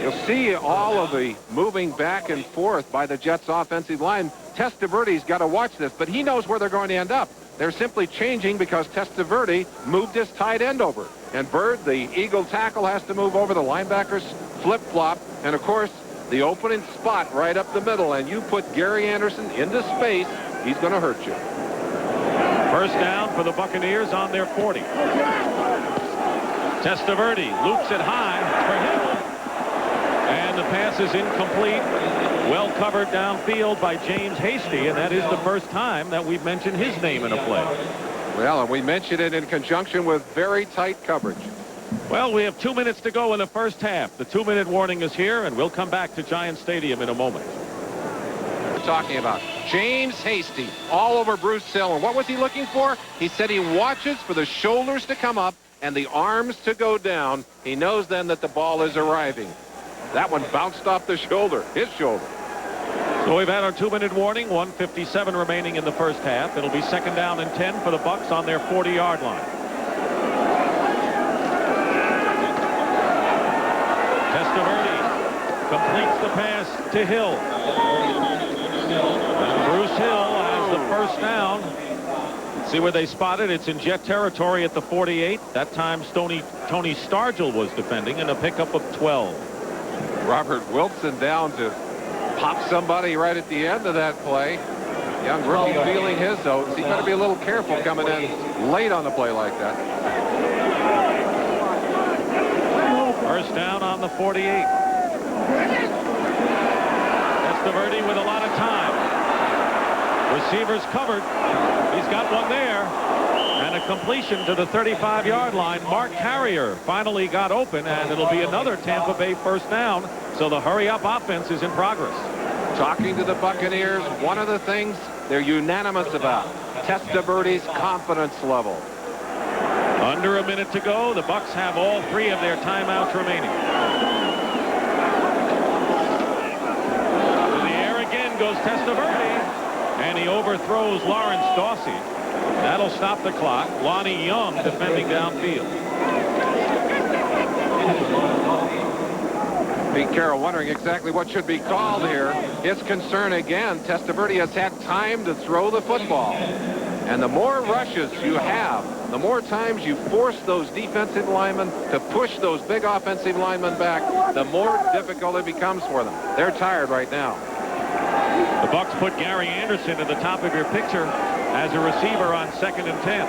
You'll see all of the moving back and forth by the Jets offensive line. Testaverde's got to watch this, but he knows where they're going to end up. They're simply changing because Testaverde moved his tight end over. And Bird, the Eagle tackle, has to move over. The linebackers flip-flop. And, of course, the opening spot right up the middle. And you put Gary Anderson into space, he's going to hurt you. 1st down for the Buccaneers on their 40. Testaverde loops it high for Hill. And the pass is incomplete. Well covered downfield by James Hasty, and that is the first time that we've mentioned his name in a play. Well, and we mentioned it in conjunction with very tight coverage. Well, we have 2 minutes to go in the 1st half. The 2-minute warning is here, and we'll come back to Giant Stadium in a moment. We're talking about James Hasty all over Bruce Hill. And what was he looking for? He said he watches for the shoulders to come up and the arms to go down. He knows then that the ball is arriving. That one bounced off the shoulder, his shoulder. So we've had our 2-minute warning, 1:57 remaining in the 1st half. It'll be 2nd down and 10 for the Bucs on their 40-yard line. Testaverde completes the pass to Hill. And Bruce Hill has the 1st down. See where they spotted. It's in Jet territory at the 48. That time Tony Stargell was defending, and a pickup of 12. Robert Wilson down to pop somebody right at the end of that play. Young rookie feeling his oats. He better be a little careful coming in late on the play like that. 1st down on the 48. Testaverde with a lot of time. Receivers covered. He's got one there. And a completion to the 35-yard line. Mark Carrier finally got open, and it'll be another Tampa Bay 1st down. So the hurry-up offense is in progress. Talking to the Buccaneers, one of the things they're unanimous about, Testaverde's confidence level. Under a minute to go. The Bucs have all 3 of their timeouts remaining. To the air again goes Testaverde, and he overthrows Lawrence Dawsey. That'll stop the clock. Lonnie Young defending downfield. Pete Carroll wondering exactly what should be called here. His concern again, Testaverde has had time to throw the football. And the more rushes you have, the more times you force those defensive linemen to push those big offensive linemen back, the more difficult it becomes for them. They're tired right now. The Bucs put Gary Anderson at the top of your picture as a receiver on 2nd and 10.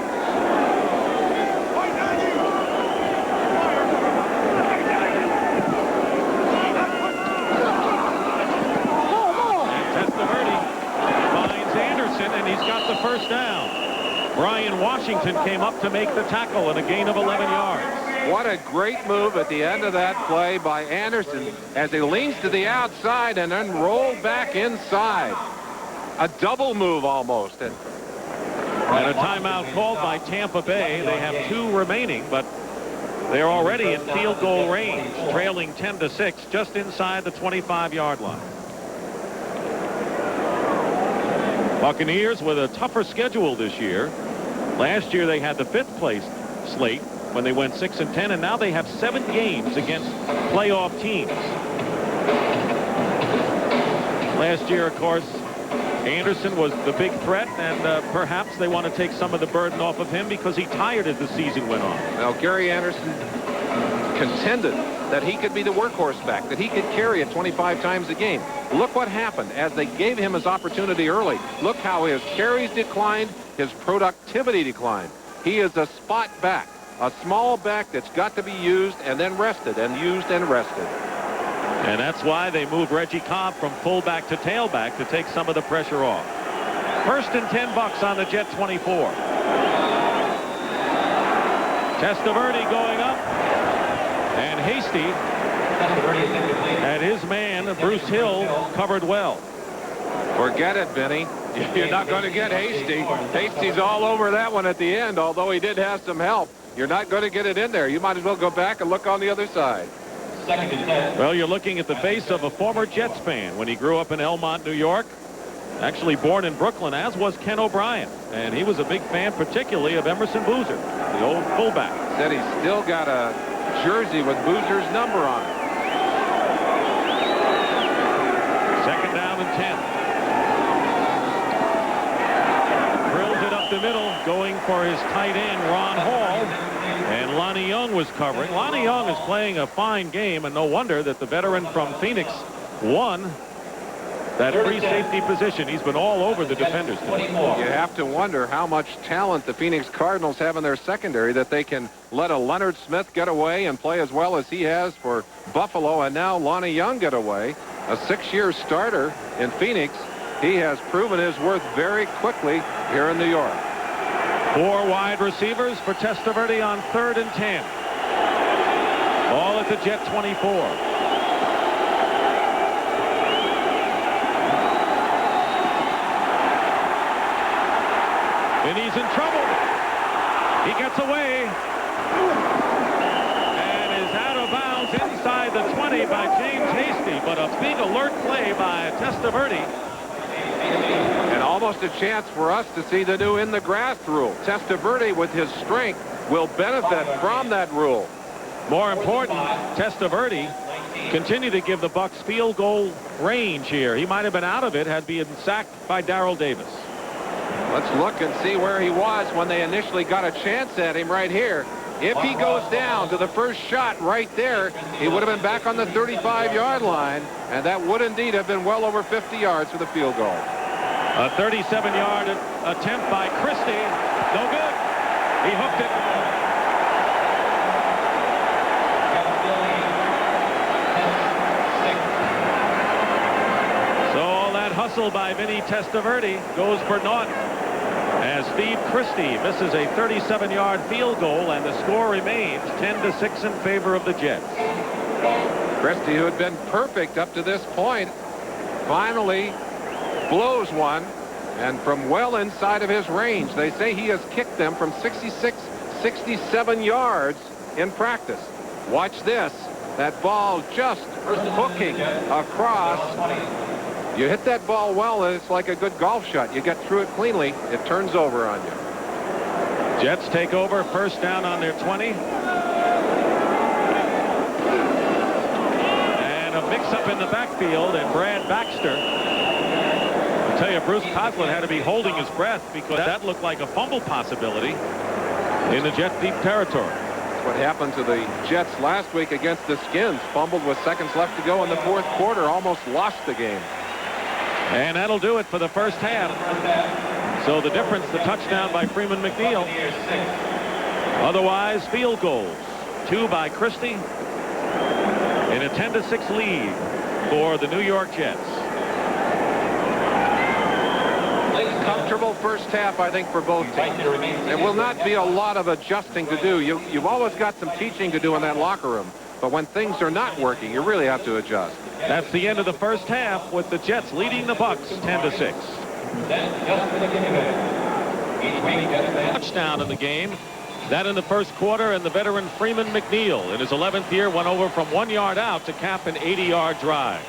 And Testaverde finds Anderson, and he's got the 1st down. Brian Washington came up to make the tackle and a gain of 11 yards. What a great move at the end of that play by Anderson as he leans to the outside and then rolled back inside. A double move almost. And a timeout called by Tampa Bay. They have 2 remaining, but they're already in field goal range, trailing 10-6, just inside the 25-yard line. Buccaneers with a tougher schedule this year. Last year they had the 5th place slate when they went 6-10, and now they have 7 games against playoff teams. Last year, of course, Anderson was the big threat, and perhaps they want to take some of the burden off of him because he tired as the season went on. Now, Gary Anderson contended that he could be the workhorse back, that he could carry it 25 times a game. Look what happened as they gave him his opportunity early. Look how his carries declined, his productivity declined. He is a spot back, a small back that's got to be used and then rested and used and rested. And that's why they moved Reggie Cobb from fullback to tailback to take some of the pressure off. First and 10 Bucks on the Jet 24. Testaverde going up. And Hasty and his man, Bruce Hill, covered well. Forget it, Benny. You're not going to get Hasty. Hasty's all over that one at the end, although he did have some help. You're not going to get it in there. You might as well go back and look on the other side. Well, you're looking at the face of a former Jets fan when he grew up in Elmont, New York. Actually born in Brooklyn, as was Ken O'Brien. And he was a big fan, particularly of Emerson Boozer, the old fullback. Said he's still got a jersey with Boozer's number on it. Second down and 10. Drills it up the middle, going for his tight end, Ron Hall. And Lonnie Young was covering. Lonnie Young is playing a fine game, and no wonder that the veteran from Phoenix won that free safety position. He's been all over the defenders today. You have to wonder how much talent the Phoenix Cardinals have in their secondary that they can let a Leonard Smith get away and play as well as he has for Buffalo, and now Lonnie Young get away. A 6-year starter in Phoenix. He has proven his worth very quickly here in New York. 4 wide receivers for Testaverde on 3rd and 10. Ball at the Jet 24. And he's in trouble. He gets away and is out of bounds inside the 20 by James Hasty, but a big alert play by Testaverde. And almost a chance for us to see the new in the grass rule. Testaverde, with his strength, will benefit from that rule. More important, Testaverde continue to give the Bucks field goal range here. He might have been out of it had been sacked by Darrell Davis. Let's look and see where he was when they initially got a chance at him right here. If he goes down to the first shot right there, he would have been back on the 35-yard line, and that would indeed have been well over 50 yards for the field goal. A 37-yard attempt by Christie. No good. He hooked it. So all that hustle by Vinny Testaverde goes for naught, as Steve Christie misses a 37-yard field goal, and the score remains 10-6 in favor of the Jets. Christie, who had been perfect up to this point, finally blows one, and from well inside of his range. They say he has kicked them from 66, 67 yards in practice. Watch this. That ball just hooking across. You hit that ball well, and it's like a good golf shot. You get through it cleanly, it turns over on you. Jets take over, first down on their 20. And a mix-up in the backfield, and Brad Baxter. I tell you, Bruce Coslett had to be holding his breath because that looked like a fumble possibility in the Jet deep territory. That's what happened to the Jets last week against the Skins. Fumbled with seconds left to go in the fourth quarter, almost lost the game. And that'll do it for the first half. So the difference, the touchdown by Freeman McNeil. Otherwise, field goals. 2 by Christie in a 10-6 lead for the New York Jets. Comfortable first half, I think, for both teams. There will not be a lot of adjusting to do. You've always got some teaching to do in that locker room. But when things are not working, you really have to adjust. That's the end of the first half, with the Jets leading the Bucks 10-6. Touchdown in the game. That in the first quarter, and the veteran Freeman McNeil in his 11th year went over from 1 yard out to cap an 80-yard drive.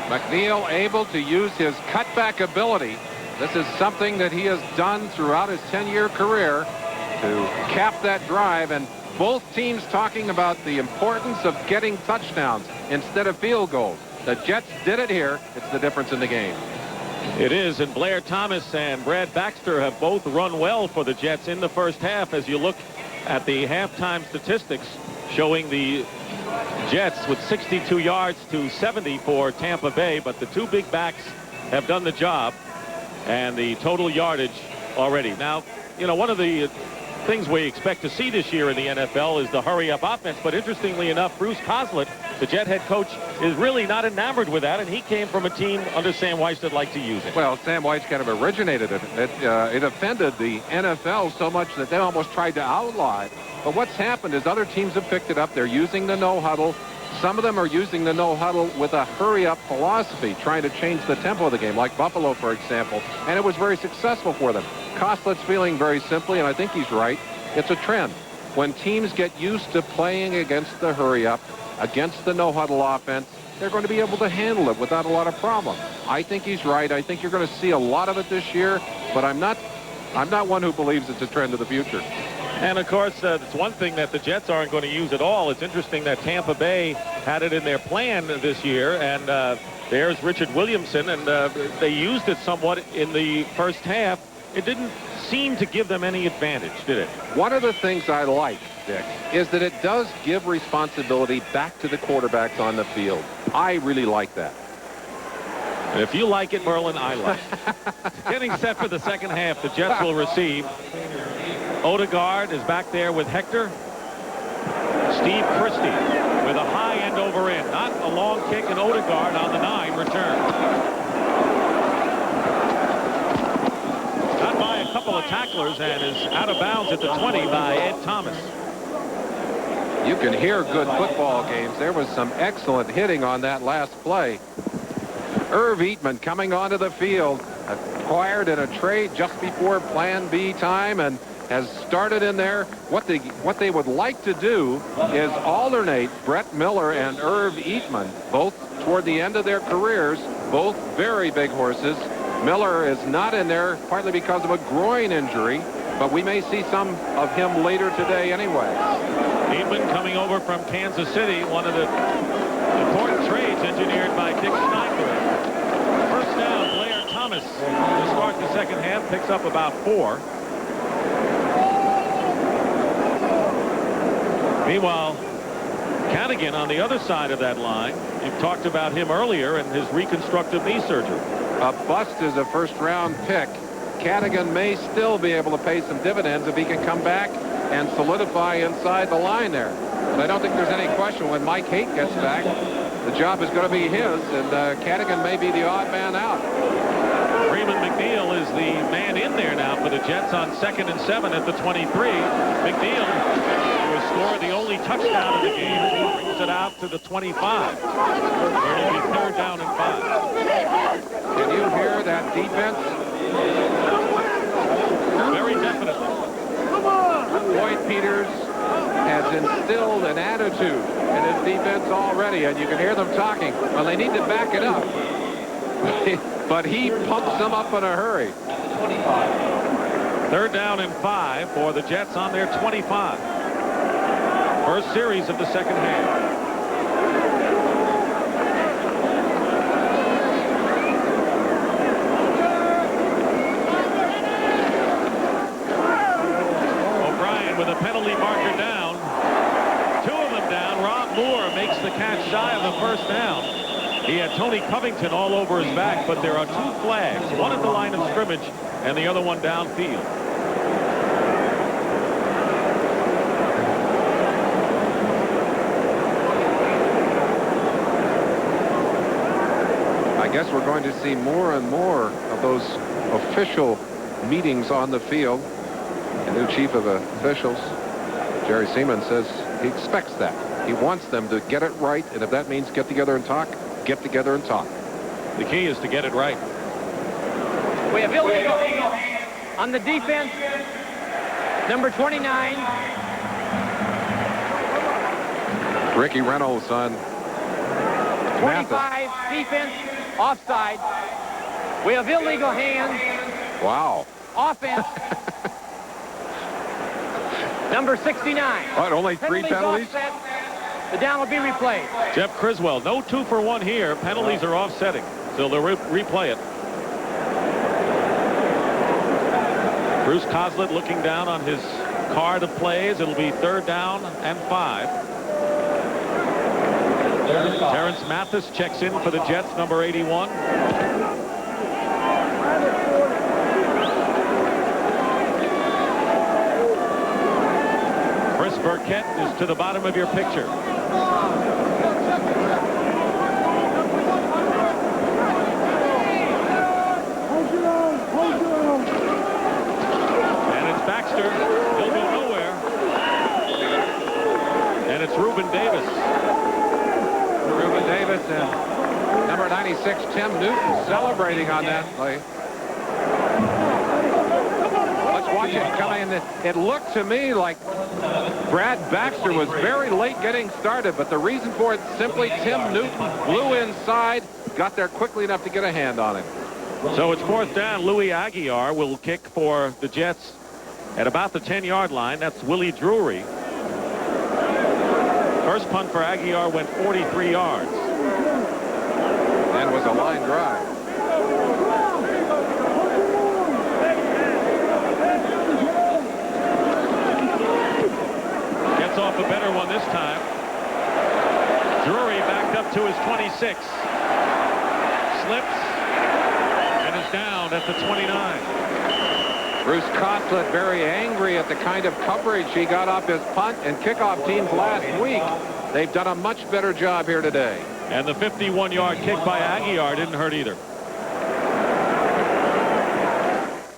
McNeil able to use his cutback ability. This is something that he has done throughout his 10-year career to cap that drive, and both teams talking about the importance of getting touchdowns instead of field goals. The Jets did it here. It's the difference in the game. It is, and Blair Thomas and Brad Baxter have both run well for the Jets in the first half. As you look at the halftime statistics showing the Jets with 62 yards to 70 for Tampa Bay, but the two big backs have done the job, and the total yardage already. Now, you know, one of the things we expect to see this year in the NFL is the hurry-up offense, but interestingly enough, Bruce Coslett the Jet head coach is really not enamored with that, and he came from a team under Sam Weiss that liked to use it. Well, Sam Weiss kind of originated it. It offended the NFL so much that they almost tried to outlaw it. But what's happened is other teams have picked it up. They're using the no-huddle. Some of them are using the no-huddle with a hurry-up philosophy, trying to change the tempo of the game, like Buffalo, for example. And it was very successful for them. Kostlet's feeling very simply, and I think he's right, it's a trend. When teams get used to playing against the hurry-up, against the no-huddle offense, they're going to be able to handle it without a lot of problem. I think he's right. I think you're going to see a lot of it this year, but I'm not one who believes it's a trend of the future. And, of course, it's one thing that the Jets aren't going to use at all. It's interesting that Tampa Bay had it in their plan this year, and there's Richard Williamson, and they used it somewhat in the first half. It didn't seem to give them any advantage, did it? One of the things I like, Dick, is that it does give responsibility back to the quarterbacks on the field. I really like that. And if you like it, Merlin, I like it. Getting set for the second half, the Jets will receive. Odegaard is back there with Hector. Steve Christie with a high end over in. Not a long kick, and Odegaard on the 9 return. Got by a couple of tacklers and is out of bounds at the 20 by Ed Thomas. You can hear good football games. There was some excellent hitting on that last play. Irv Eatman coming onto the field, acquired in a trade just before Plan B time, and has started in there. What they would like to do is alternate Brett Miller and Irv Eatman, both toward the end of their careers, both very big horses. Miller is not in there partly because of a groin injury, but we may see some of him later today anyway. Eatman coming over from Kansas City, one of the important trades engineered by Dick Steinberg. First down, Blair Thomas to start the second half, picks up about 4. Meanwhile, Cadigan on the other side of that line. You've talked about him earlier and his reconstructive knee surgery. A bust is a first-round pick. Cadigan may still be able to pay some dividends if he can come back and solidify inside the line there. But I don't think there's any question when Mike Haight gets back, the job is going to be his, and Cadigan may be the odd man out. Freeman McNeil is the man in there now for the Jets on 2nd and 7 at the 23. McNeil will score the only touchdown of the game as he brings it out to the 25. Where it'll be 3rd down and 5. Can you hear that defense? Very definitely. Boyd Peters has instilled an attitude in his defense already, and you can hear them talking. Well, they need to back it up. But he pumps them up in a hurry. 3rd down and 5 for the Jets on their 25. First series of the second half. O'Brien with a penalty marker down. 2 of them down. Rob Moore makes the catch shy of the first down. He had Tony Covington all over his back, but there are 2 flags, one at the line of scrimmage and the other one downfield. I guess we're going to see more and more of those official meetings on the field. The new chief of officials, Jerry Seaman, says he expects that. He wants them to get it right, and if that means get together and talk, get together and talk. The key is to get it right. We have illegal on the defense, number 29. Ricky Reynolds on 25, defense, offside. We have illegal hands. Wow. Offense. Number 69. What, only 3 penalties? Offset. The down will be replayed. Jeff Criswell, no 2 for 1 here. Penalties are offsetting, so they'll replay it. Bruce Koslet looking down on his card of plays. It'll be 3rd down and 5. Terrence Mathis checks in for the Jets, number 81. Chris Burkett is to the bottom of your picture. Baxter. He'll go nowhere. And it's Reuben Davis. Reuben Davis and number 96, Tim Newton, celebrating on that play. Let's watch it come in. It looked to me like Brad Baxter was very late getting started, but the reason for it, simply Tim Newton blew inside, got there quickly enough to get a hand on it. So it's 4th down. Louis Aguiar will kick for the Jets at about the 10-yard line. That's Willie Drury. First punt for Aguiar went 43 yards. And was a line drive. Gets off a better one this time. Drury backed up to his 26. Slips and is down at the 29. Bruce Coslet very angry at the kind of coverage he got off his punt and kickoff teams last week. They've done a much better job here today. And the 51-yard kick by Aguiar didn't hurt either.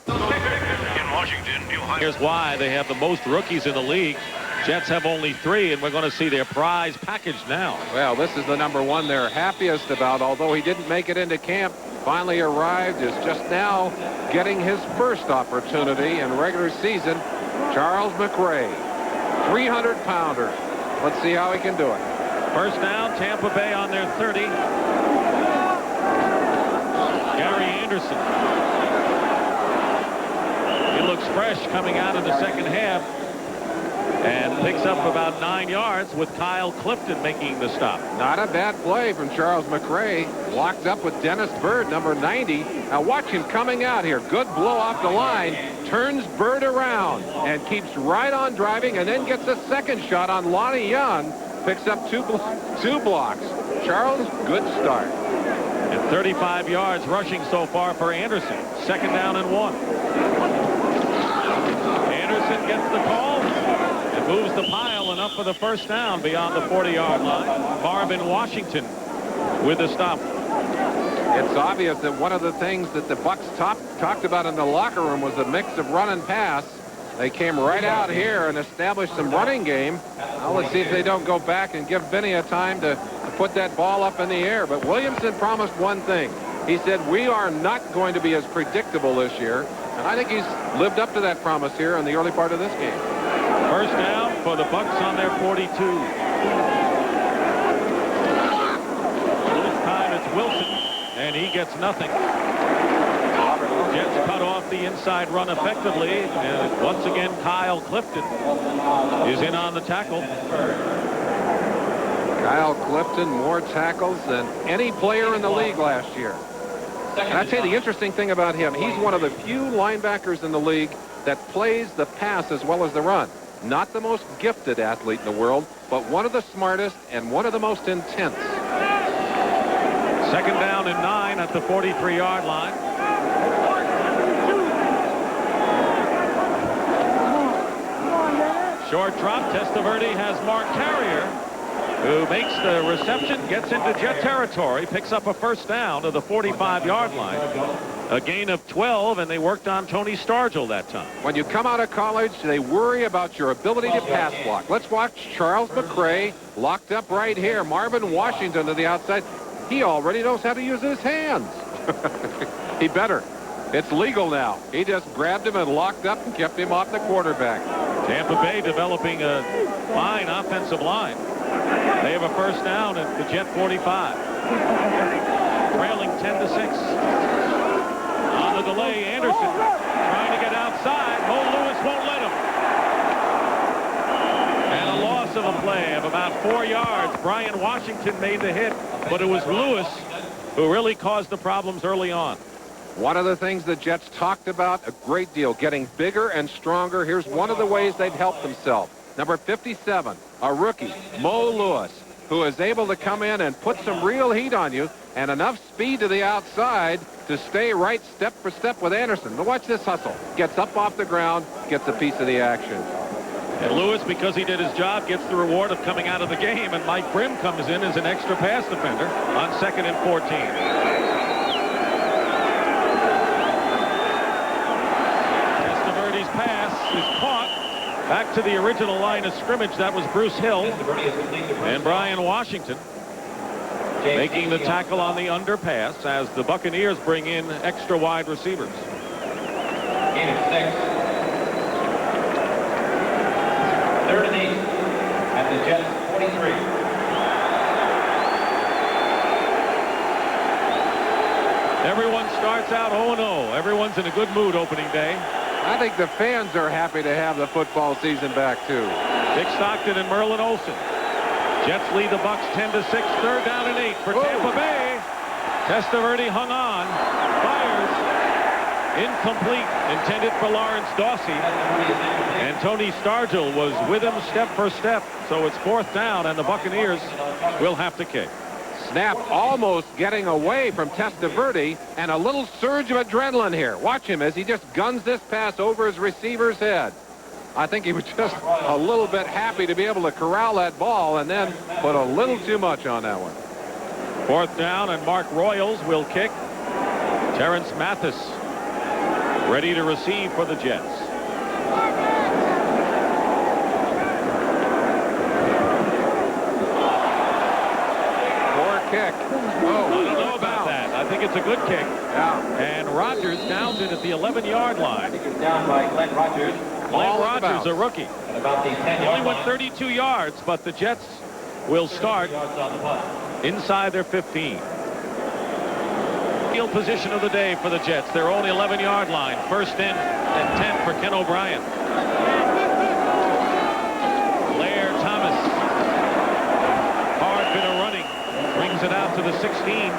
In Washington, New Hampshire. Here's why they have the most rookies in the league. Jets have only 3, and we're going to see their prize package now. Well, this is the number one they're happiest about, although he didn't make it into camp. Finally arrived, is just now getting his first opportunity in regular season. Charles McRae, 300-pounder. Let's see how he can do it. First down, Tampa Bay on their 30. Gary Anderson. He looks fresh coming out of the second half and picks up about 9 yards with Kyle Clifton making the stop. Not a bad play from Charles McRae. Locked up with Dennis Byrd, number 90. Now watch him coming out here. Good blow off the line. Turns Byrd around and keeps right on driving, and then gets a second shot on Lonnie Young. Picks up two blocks. Charles, good start. And 35 yards rushing so far for Anderson. 2nd down and 1. Anderson gets the call. Moves the pile and up for the first down beyond the 40-yard line. Marvin Washington with the stop. It's obvious that one of the things that the Bucs talked about in the locker room was a mix of run and pass. They came right out here and established some running game. Now let's see if they don't go back and give Benny a time to put that ball up in the air. But Williamson promised one thing. He said, we are not going to be as predictable this year. And I think he's lived up to that promise here in the early part of this game. First down for the Bucs on their 42. This time it's Wilson, and he gets nothing. Jets cut off the inside run effectively, and once again Kyle Clifton is in on the tackle. Kyle Clifton, more tackles than any player in the league last year. And I'd say the interesting thing about him, he's one of the few linebackers in the league that plays the pass as well as the run. Not the most gifted athlete in the world, but one of the smartest and one of the most intense. 2nd down and 9 at the 43-yard line. Short drop. Testaverde has Mark Carrier, who makes the reception, gets into Jet territory, picks up a first down to the 45-yard line. A gain of 12, and they worked on Tony Stargell that time. When you come out of college, they worry about your ability to pass block. Let's watch Charles McRae locked up right here. Marvin Washington to the outside. He already knows how to use his hands. He better. It's legal now. He just grabbed him and locked up and kept him off the quarterback. Tampa Bay developing a fine offensive line. They have a first down at the Jet 45. Trailing 10-6. On the delay, Anderson trying to get outside. Mo Lewis won't let him. And a loss of a play of about 4 yards. Brian Washington made the hit, but it was Lewis who really caused the problems early on. One of the things the Jets talked about a great deal, getting bigger and stronger. Here's one of the ways they've helped themselves. Number 57, a rookie, Mo Lewis, who is able to come in and put some real heat on you and enough speed to the outside to stay right step for step with Anderson. Now watch this hustle. Gets up off the ground, gets a piece of the action. And Lewis, because he did his job, gets the reward of coming out of the game, and Mike Grimm comes in as an extra pass defender on 2nd and 14. Pass is Back to the original line of scrimmage. That was Bruce Hill and Brian Washington making the tackle on the underpass as the Buccaneers bring in extra wide receivers. Gain of 6. 3rd and 8 at the Jets 43. Everyone starts out 0-0. Everyone's in a good mood opening day. I think the fans are happy to have the football season back, too. Dick Stockton and Merlin Olsen. Jets lead the Bucs 10-6. 3rd down and 8 for Tampa Bay. Testaverde hung on. Fires. Incomplete. Intended for Lawrence Dawsey. And Tony Stargell was with him step for step. So it's 4th down, and the Buccaneers will have to kick. Snap almost getting away from Testaverde, and a little surge of adrenaline here. Watch him as he just guns this pass over his receiver's head. I think he was just a little bit happy to be able to corral that ball and then put a little too much on that one. 4th down, and Mark Royals will kick. Terrence Mathis ready to receive for the Jets. Kick. I don't know about that. I think it's a good kick. Yeah. And Rodgers downs it at the 11-yard line. Down by Glenn Rodgers. Glenn Rodgers, a rookie. At about the 10-yard He only went line. 32 yards, but the Jets will start Yards on the punt. inside their 15. Field position of the day for the Jets. Their own 11-yard line. 1st and 10 for Ken O'Brien. Blair Thomas. Hard bit of running. Brings it out to the 16.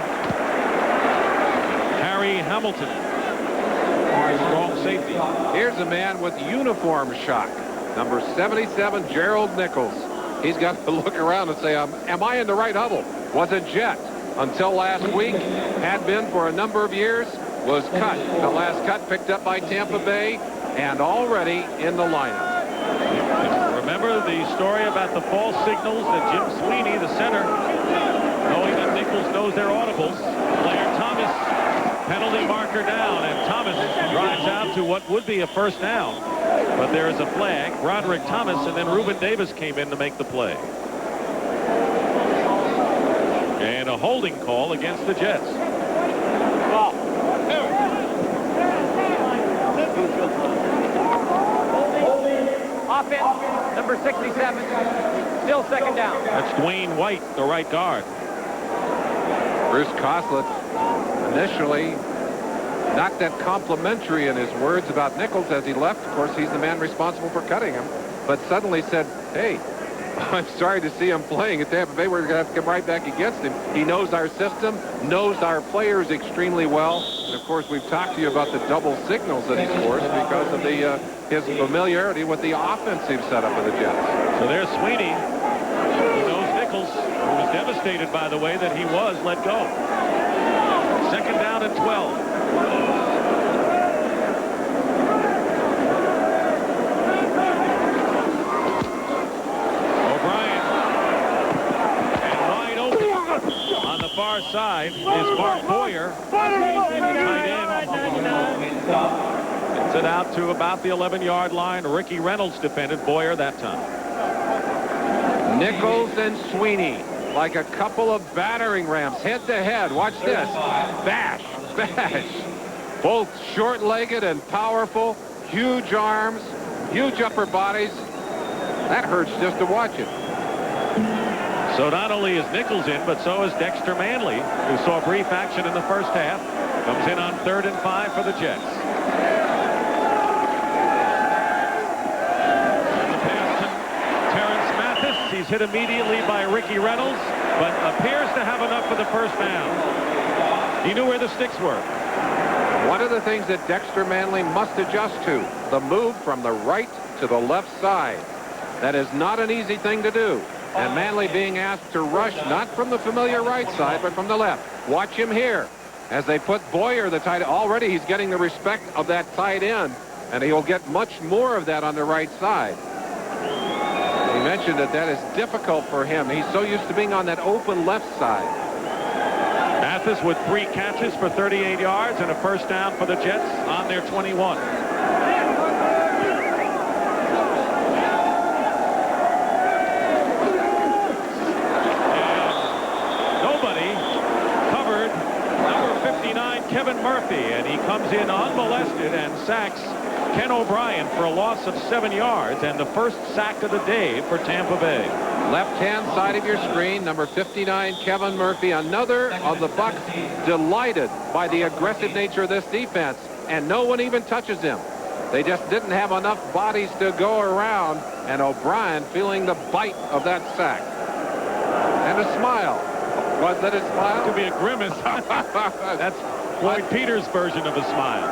Harry Hamilton. Strong safety. Here's a man with uniform shock. Number 77, Gerald Nichols. He's got to look around and say, am I in the right huddle? Was a Jet until last week. Had been for a number of years. Was cut. The last cut picked up by Tampa Bay and already in the lineup. Remember the story about the false signals that Jim Sweeney, the center, knowing that Nichols knows their audibles. Blair Thomas, penalty marker down, and Thomas drives out to what would be a 1st down. But there is a flag. Broderick Thomas, and then Reuben Davis came in to make the play. And a holding call against the Jets. Offense, number 67. Still 2nd down. That's Dwayne White, the right guard. Bruce Coslett initially not that complimentary in his words about Nichols as he left. Of course, he's the man responsible for cutting him, but suddenly said, hey, I'm sorry to see him playing at Tampa Bay. We're going to have to come right back against him. He knows our system, knows our players extremely well. And of course, we've talked to you about the double signals that he's forced because of the his familiarity with the offensive setup of the Jets. So there's Sweeney, who knows Nichols, who was devastated, by the way, that he was let go. 2nd down and 12. O'Brien. And wide open on the far side is Mark Boyer. Tight end. Gets it out to about the 11-yard line. Ricky Reynolds defended Boyer that time. Nichols and Sweeney like a couple of battering rams head to head. Watch this. Bash, bash. Both short-legged and powerful, huge arms, huge upper bodies. That hurts just to watch it. So not only is Nichols in, but so is Dexter Manley, who saw brief action in the 1st half. Comes in on 3rd and 5 for the Jets. He's hit immediately by Ricky Reynolds, but appears to have enough for the 1st down. He knew where the sticks were. One of the things that Dexter Manley must adjust to, the move from the right to the left side. That is not an easy thing to do. And Manley being asked to rush not from the familiar right side, but from the left. Watch him here. As they put Boyer, the tight end, already he's getting the respect of that tight end, and he'll get much more of that on the right side. He mentioned that is difficult for him. He's so used to being on that open left side. Mathis with 3 catches for 38 yards and a 1st down for the Jets on their 21. 59, Kevin Murphy, and he comes in unmolested and sacks Ken O'Brien for a loss of 7 yards, and the first sack of the day for Tampa Bay. Left-hand side of your screen, number 59, Kevin Murphy, another of the Bucs delighted by the aggressive nature of this defense, and no one even touches him. They just didn't have enough bodies to go around, and O'Brien feeling the bite of that sack. And a smile. Was that a smile? Could be a grimace. That's Floyd Peters' version of a smile.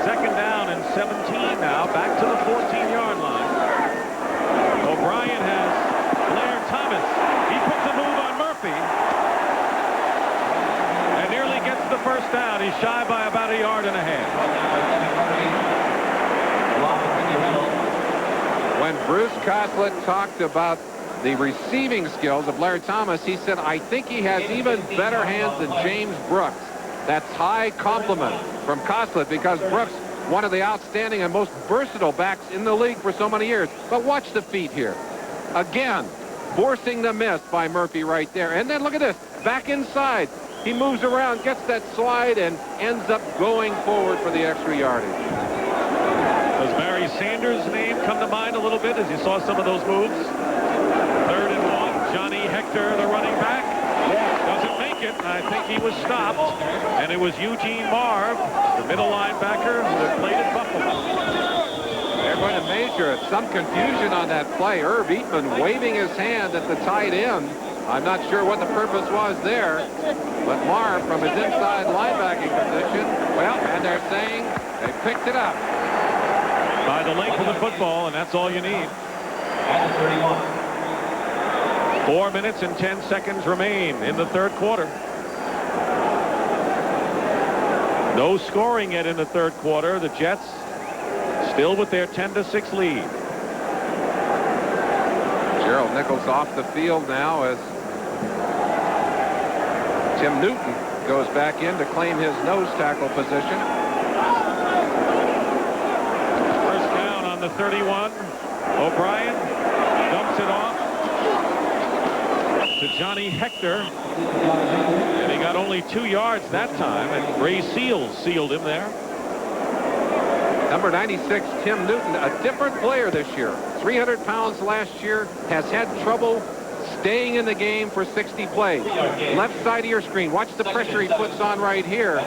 Second down and 17 now, back to the 14-yard line. O'Brien has Blair Thomas. He puts a move on Murphy. And nearly gets the first down. He's shy by about 1.5 yards. When Bruce Coslett talked about the receiving skills of Blair Thomas, he said, I think he has even better hands than James Brooks. That's high compliment from Coslett, because Brooks, one of the outstanding and most versatile backs in the league for so many years. But watch the feet here. Again, forcing the miss by Murphy right there. And then look at this, back inside. He moves around, gets that slide, and ends up going forward for the extra yardage. Does Barry Sanders' name come to mind a little bit as you saw some of those moves? 3rd and 1. Johnny Hector, the running back, doesn't make it. I think he was stopped. And it was Eugene Marv, the middle linebacker, who had played at Buffalo. They're going to measure it. Some confusion on that play. Herb Eatman waving his hand at the tight end. I'm not sure what the purpose was there. But Marv, from his inside linebacking position, well, and they're saying they picked it up. By the length of the football, and that's all you need. 4 minutes and 10 seconds remain in the third quarter. No scoring yet in the third quarter. The Jets still with their 10-6 lead. Gerald Nichols off the field now as Tim Newton goes back in to claim his nose tackle position. First down on the 31. O'Brien dumps it off to Johnny Hector. And he got only 2 yards that time, and Ray Seals sealed him there. Number 96, Tim Newton, a different player this year. 300 pounds last year, has had trouble staying in the game for 60 plays. Left side of your screen. Watch the pressure he puts on right here.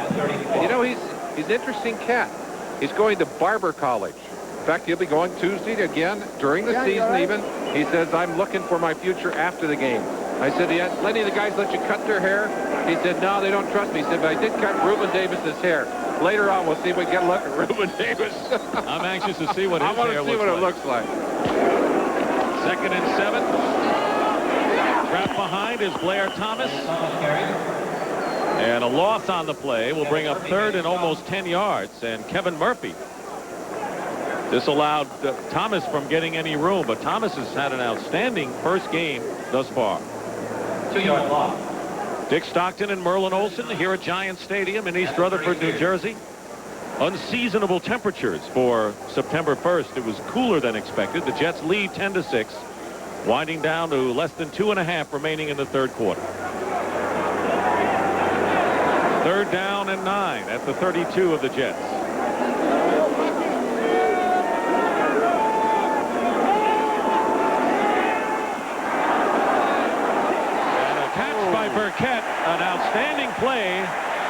You know, he's an interesting cat. He's going to Barber College. In fact, he'll be going Tuesday again during the season even. He says, I'm looking for my future after the game. I said, yeah, plenty of the guys let you cut their hair. He said, no, they don't trust me. He said, but I did cut Reuben Davis's hair. Later on, we'll see if we get a look at Reuben Davis. I'm anxious to see what his hair looks like. I want to see what it looks like. 2nd and 7. Trapped behind is Blair Thomas. And a loss on the play will bring up 3rd and almost 10 yards. And Kevin Murphy. This allowed Thomas from getting any room, but Thomas has had an outstanding first game thus far. 2-yard loss. Dick Stockton and Merlin Olsen here at Giant Stadium in East Rutherford, New Jersey. Unseasonable temperatures for September 1st. It was cooler than expected. The Jets lead 10-6, winding down to less than 2.5 remaining in the third quarter. 3rd down and 9 at the 32 of the Jets. Burkett, an outstanding play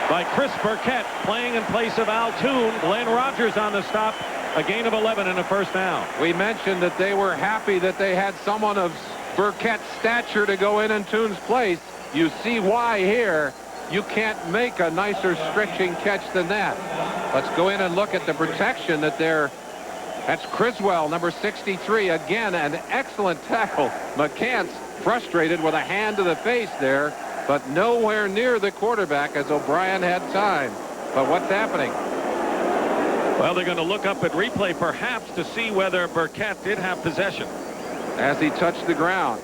by Chris Burkett, playing in place of Al Toon. Glenn Rogers on the stop, a gain of 11 and a first down. We mentioned that they were happy that they had someone of Burkett's stature to go in Toon's place. You see why here. You can't make a nicer stretching catch than that. Let's go in and look at the protection that they're. That's Criswell, number 63. Again, an excellent tackle. McCants frustrated with a hand to the face there, but nowhere near the quarterback as O'Brien had time. But what's happening? Well, they're going to look up at replay perhaps to see whether Burkett did have possession. As he touched the ground.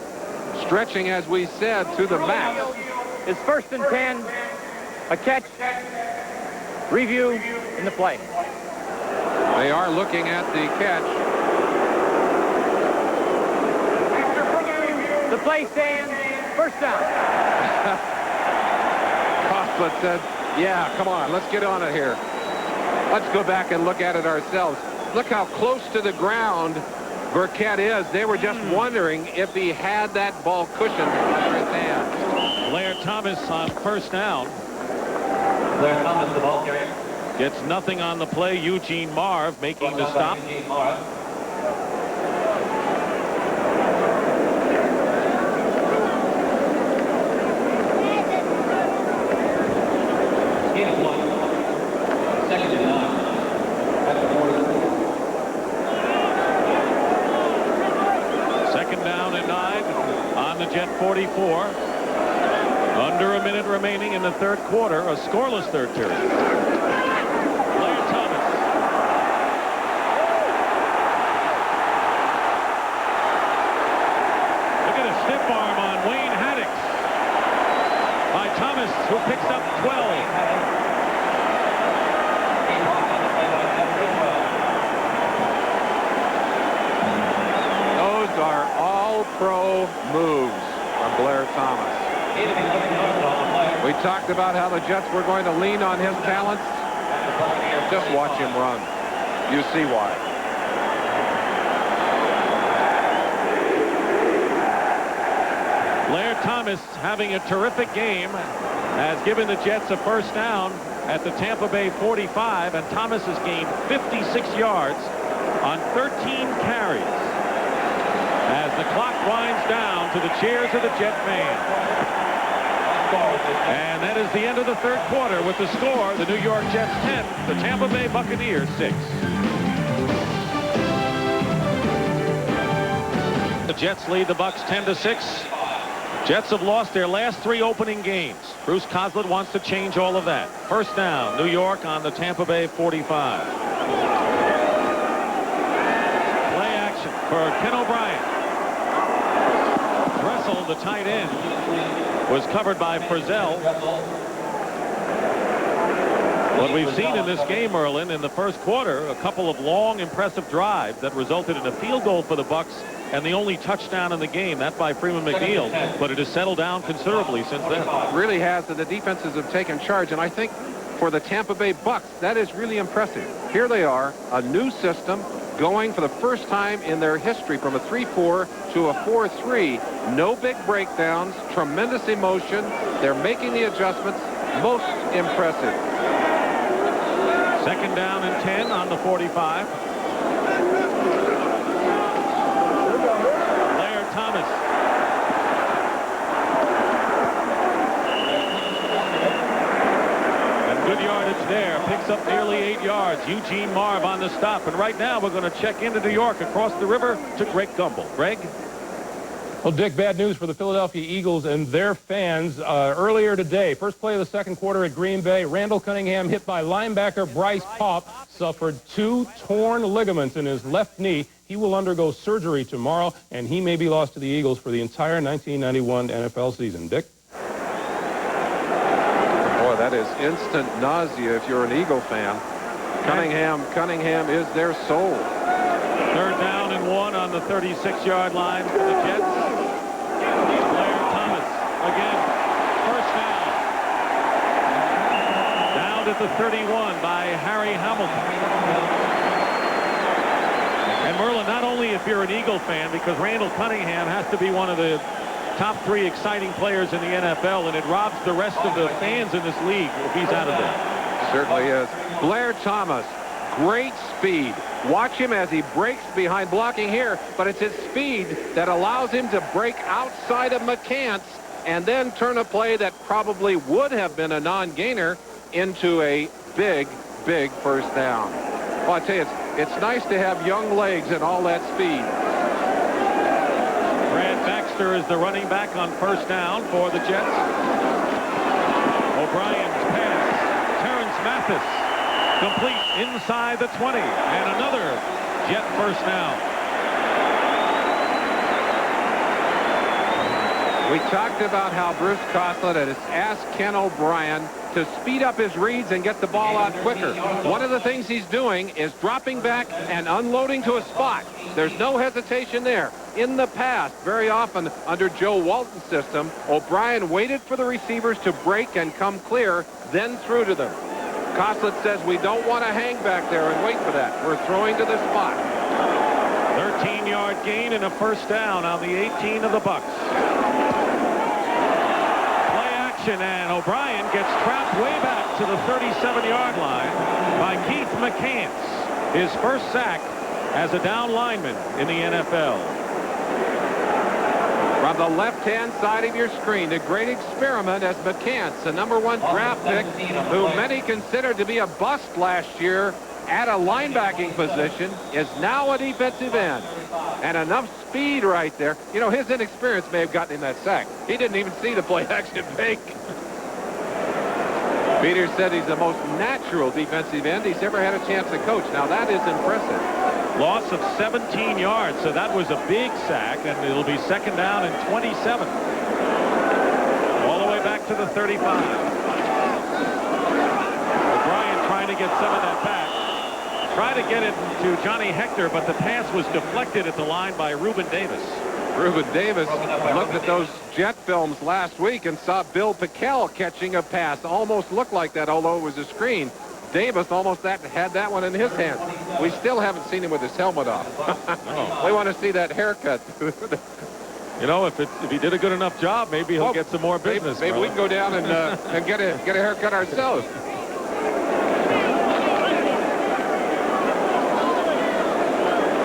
Stretching, as we said, to the max. It's 1st and 10. A catch. Review in the play. They are looking at the catch. The play stands. First down. Coughlin said, Yeah, come on. Let's get on it here. Let's go back and look at it ourselves. Look how close to the ground Burkett is. They were just wondering if he had that ball cushioned under his hand. Blair Thomas on first down. Blair Thomas, the ball carrier. Gets nothing on the play. Eugene Marv making the stop. Eugene Marv. Second down and 9 on the Jet 44. Under a minute remaining in the third quarter, a scoreless third period. Blair Thomas. Look at a stiff arm on Wayne Haddix by Thomas, who picks up 12. Are all-pro moves from Blair Thomas. We talked about how the Jets were going to lean on his talents. Just watch him run. You see why. Blair Thomas, having a terrific game, has given the Jets a first down at the Tampa Bay 45, and Thomas has gained 56 yards on 13 carries. As the clock winds down to the cheers of the Jet fans. And that is the end of the third quarter with the score, the New York Jets 10, the Tampa Bay Buccaneers 6. The Jets lead the Bucs 10-6. Jets have lost their last 3 opening games. Bruce Coslett wants to change all of that. First down, New York on the Tampa Bay 45. Play action for Ken O'Brien. Dressel, the tight end, was covered by Frizzell. What we've seen in this game, Merlin, in the first quarter, a couple of long, impressive drives that resulted in a field goal for the Bucs and the only touchdown in the game, that by Freeman McNeil, but it has settled down considerably since then. It really has, and the defenses have taken charge, and I think for the Tampa Bay Bucs, that is really impressive. Here they are, a new system, going for the first time in their history from a 3-4 to a 4-3. No big breakdowns, tremendous emotion. They're making the adjustments. Most impressive. Second down and 10 on the 45. Blair Thomas. And good yardage there. Picks up nearly 8 yards. Eugene Marv on the stop. And right now we're going to check into New York across the river to Greg Gumbel. Greg? Well, Dick, bad news for the Philadelphia Eagles and their fans. Earlier today, first play of the second quarter at Green Bay, Randall Cunningham, hit by linebacker Bryce Paup, suffered 2 torn ligaments in his left knee. He will undergo surgery tomorrow, and he may be lost to the Eagles for the entire 1991 NFL season. Dick? Boy, that is instant nausea if you're an Eagle fan. Cunningham is their soul. Third down and 1 on the 36-yard line for the Jets. Blair Thomas again. First down. Down at the 31 by Harry Hamilton. And Merlin, not only if you're an Eagle fan, because Randall Cunningham has to be one of the top 3 exciting players in the NFL, and it robs the rest of the fans in this league if he's out of there. Certainly is. Blair Thomas, great speed. Watch him as he breaks behind blocking here, but it's his speed that allows him to break outside of McCants and then turn a play that probably would have been a non-gainer into a big first down. Well, I tell you, it's nice to have young legs and all that speed. Brad Baxter is the running back on first down for the Jets. O'Brien's pass. Terrence Mathis. Complete inside the 20, and another Jet first down. We talked about how Bruce Coslett has asked Ken O'Brien to speed up his reads and get the ball out quicker. One of the things he's doing is dropping back and unloading to a spot. There's no hesitation there. in the past, very often under Joe Walton's system, O'Brien waited for the receivers to break and come clear, then threw to them. Koslett says we don't want to hang back there and wait for that. We're throwing to the spot. 13-yard gain and a first down on the 18 of the Bucs. Play action, and O'Brien gets trapped way back to the 37-yard line by Keith McCants. His first sack as a down lineman in the NFL. From the left-hand side of your screen, a great experiment as McCants, the #1 draft pick, who many considered to be a bust last year at a linebacking position, is now a defensive end. And enough speed right there. You know, his inexperience may have gotten him that sack. He didn't even see the play action fake. Peters said he's the most natural defensive end he's ever had a chance to coach. Now, that is impressive. Loss of 17 yards, so that was a big sack, and it'll be second down and 27. All the way back to the 35. O'Brien trying to get some of that back. Tried to get it to Johnny Hector, but the pass was deflected at the line by Reuben Davis. Reuben Davis looked at those Jet films last week and saw Bill Pickell catching a pass. Almost looked like that, although it was a screen. Davis almost had that one in his hands. We still haven't seen him with his helmet off. We want to see that haircut. You know, if he did a good enough job, maybe he'll get some more business. Maybe we can go down and get a haircut ourselves.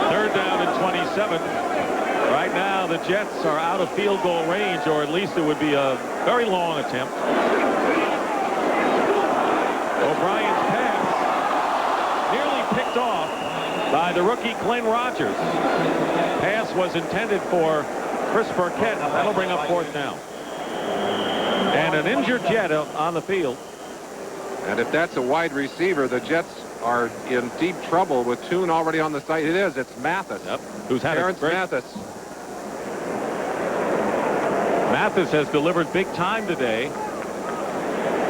Third down and 27. Right now, the Jets are out of field goal range, or at least it would be a very long attempt. O'Brien's pass nearly picked off by the rookie Glenn Rogers. Pass was intended for Chris Burkett. That'll bring up fourth down. And an injured Jet on the field. And if that's a wide receiver, the Jets are in deep trouble with Toon already on the site. It is. It's Mathis. Yep. Who's had Terrence Mathis. Mathis has delivered big time today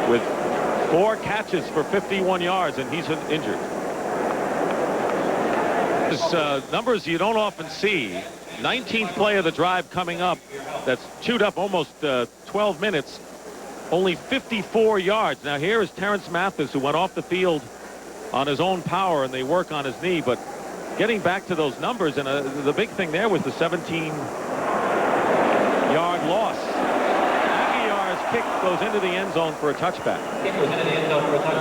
with 4 catches for 51 yards, and he's injured. This numbers you don't often see. 19th play of the drive coming up. That's chewed up almost 12 minutes. Only 54 yards. Now here is Terrence Mathis, who went off the field on his own power, and they work on his knee. But getting back to those numbers, and the big thing there was the 17-yard loss. Aguilar's kick goes into the end zone for a touchback.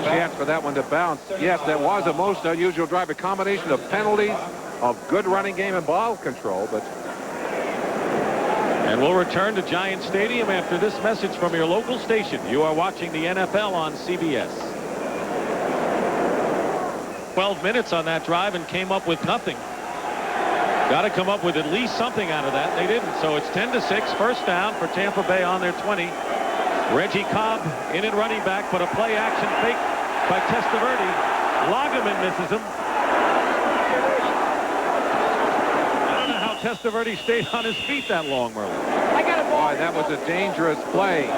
Chance for that one to bounce. Yes, that was a most unusual drive. A combination of penalties, of good running game and ball control. And we'll return to Giant Stadium after this message from your local station. You are watching the NFL on CBS. 12 minutes on that drive and came up with nothing. Got to come up with at least something out of that. They didn't. So it's 10-6, first down for Tampa Bay on their 20. Reggie Cobb in at running back, but a play action fake by Testaverde. Lageman misses him. I don't know how Testaverde stayed on his feet that long, Merlin. Boy, that was a dangerous play.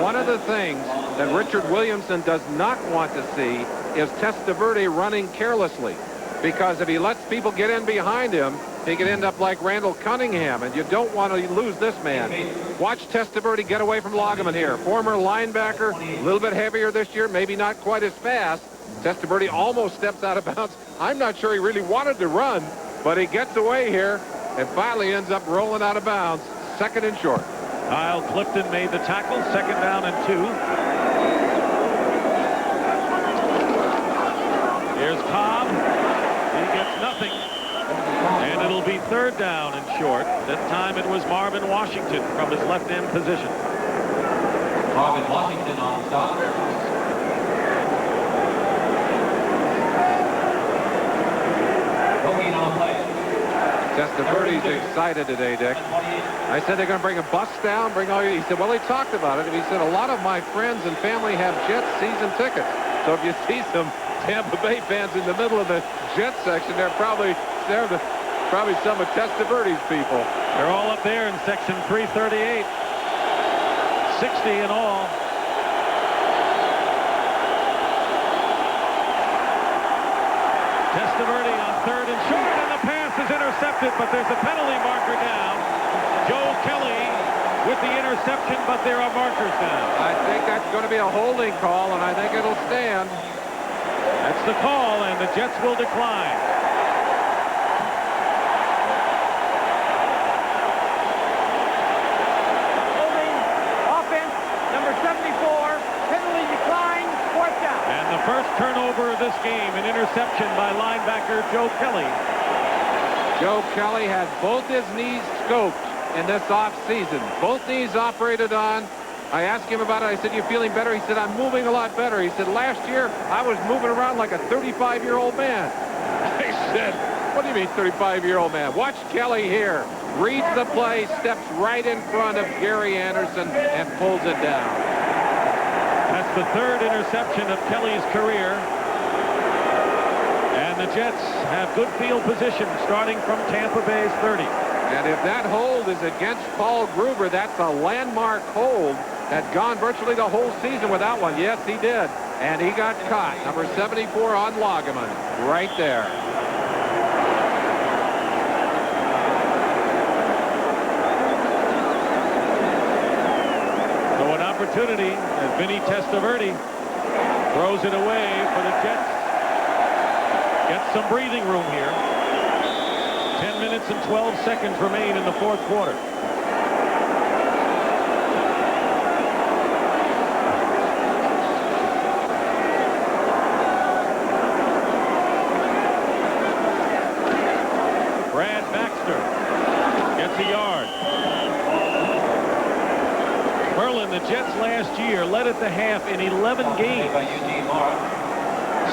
One of the things that Richard Williamson does not want to see is Testaverde running carelessly, because if he lets people get in behind him, he could end up like Randall Cunningham, and you don't want to lose this man. Watch Testaverde get away from Lageman here. Former linebacker, a little bit heavier this year, maybe not quite as fast. Testaverde almost steps out of bounds. I'm not sure he really wanted to run, but he gets away here and finally ends up rolling out of bounds. Second and short. Kyle Clifton made the tackle. Second down and 2. Here's Cobb. He gets nothing. And it'll be third down and short. This time it was Marvin Washington from his left end position. Marvin Washington on stop. Hogan on play. Testaverde's excited today, Dick. I said they're going to bring a bus down, bring all your... He said, well, they talked about it. And he said, a lot of my friends and family have Jets season tickets. So if you see some Tampa Bay fans in the middle of the Jets section, they're probably some of Testaverde's people. They're all up there in section 338. 60 in all. Testaverde on third and short, and the pass is intercepted missed it, but there's a penalty marker down. Joe Kelly with the interception, but there are markers down. I think that's going to be a holding call, and I think it'll stand. That's the call, and the Jets will decline. Holding, offense, number 74, penalty decline, fourth down. And the first turnover of this game, an interception by linebacker Joe Kelly. Joe Kelly had both his knees scoped in this offseason. Both knees operated on. I asked him about it. I said, you feeling better? He said, I'm moving a lot better. He said, last year, I was moving around like a 35-year-old man. I said, what do you mean 35-year-old man? Watch Kelly here. Reads the play, steps right in front of Gary Anderson, and pulls it down. That's the third interception of Kelly's career. And the Jets have good field position starting from Tampa Bay's 30. And if that hold is against Paul Gruber, that's a landmark hold. Had gone virtually the whole season without one. Yes, he did. And he got caught. Number 74 on Loggeman. Right there. So an opportunity as Vinny Testaverde throws it away for the Jets. Gets some breathing room here. 10 minutes and 12 seconds remain in the fourth quarter. Brad Baxter gets a yard. Merlin, the Jets last year led at the half in 11 games.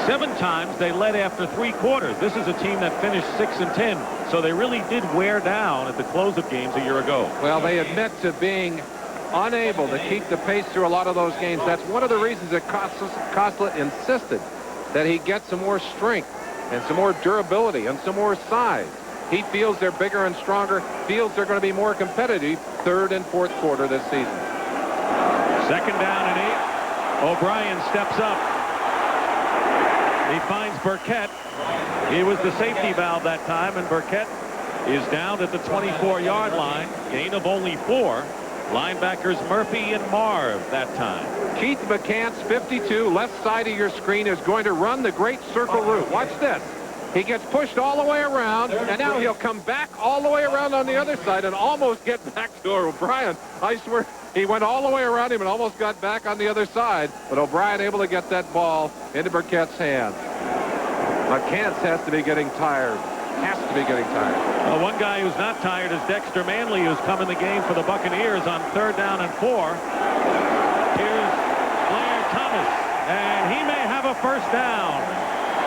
7 times they led after 3 quarters. This is a team that finished 6-10, so they really did wear down at the close of games a year ago. Well, they admit to being unable to keep the pace through a lot of those games. That's one of the reasons that Koslet insisted that he get some more strength and some more durability and some more size. He feels they're bigger and stronger, feels they're going to be more competitive third and fourth quarter this season. Second down and 8. O'Brien steps up. He finds Burkett. He was the safety valve that time, and Burkett is down at the 24-yard line. Gain of only 4. Linebackers Murphy and Marv that time. Keith McCants, 52, left side of your screen, is going to run the great circle route. Watch this. He gets pushed all the way around, and now he'll come back all the way around on the other side and almost get back to O'Brien. I swear, he went all the way around him and almost got back on the other side, but O'Brien able to get that ball into Burkett's hands. McCants has to be getting tired. Has to be getting tired. Well, one guy who's not tired is Dexter Manley, who's come in the game for the Buccaneers on 3rd down and 4. Here's Blair Thomas, and he may have a first down.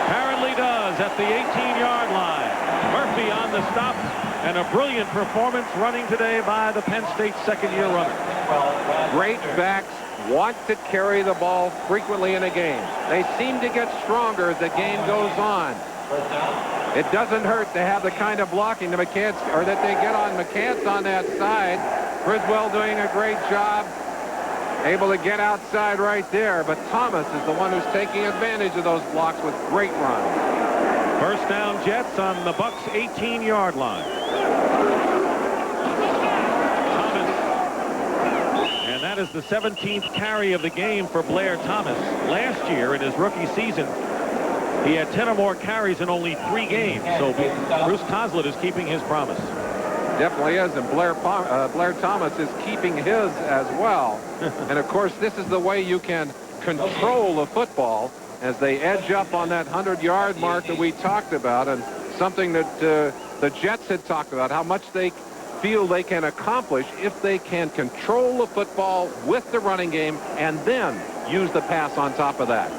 Apparently does at the 18-yard line. Murphy on the stop, and a brilliant performance running today by the Penn State second-year runner. Great backs want to carry the ball frequently in a game. They seem to get stronger as the game goes on. It doesn't hurt to have the kind of blocking the McCants, or that they get on McCants on that side. Griswold doing a great job, able to get outside right there, but Thomas is the one who's taking advantage of those blocks with great runs. First down Jets on the Bucs 18-yard line. Thomas, and that is the 17th carry of the game for Blair Thomas. Last year in his rookie season, he had 10 or more carries in only 3 games, so Bruce Koslet is keeping his promise. Definitely is, and Blair Thomas is keeping his as well. And of course, this is the way you can control the football as they edge up on that 100-yard mark that we talked about, and something that the Jets had talked about, how much they feel they can accomplish if they can control the football with the running game and then use the pass on top of that.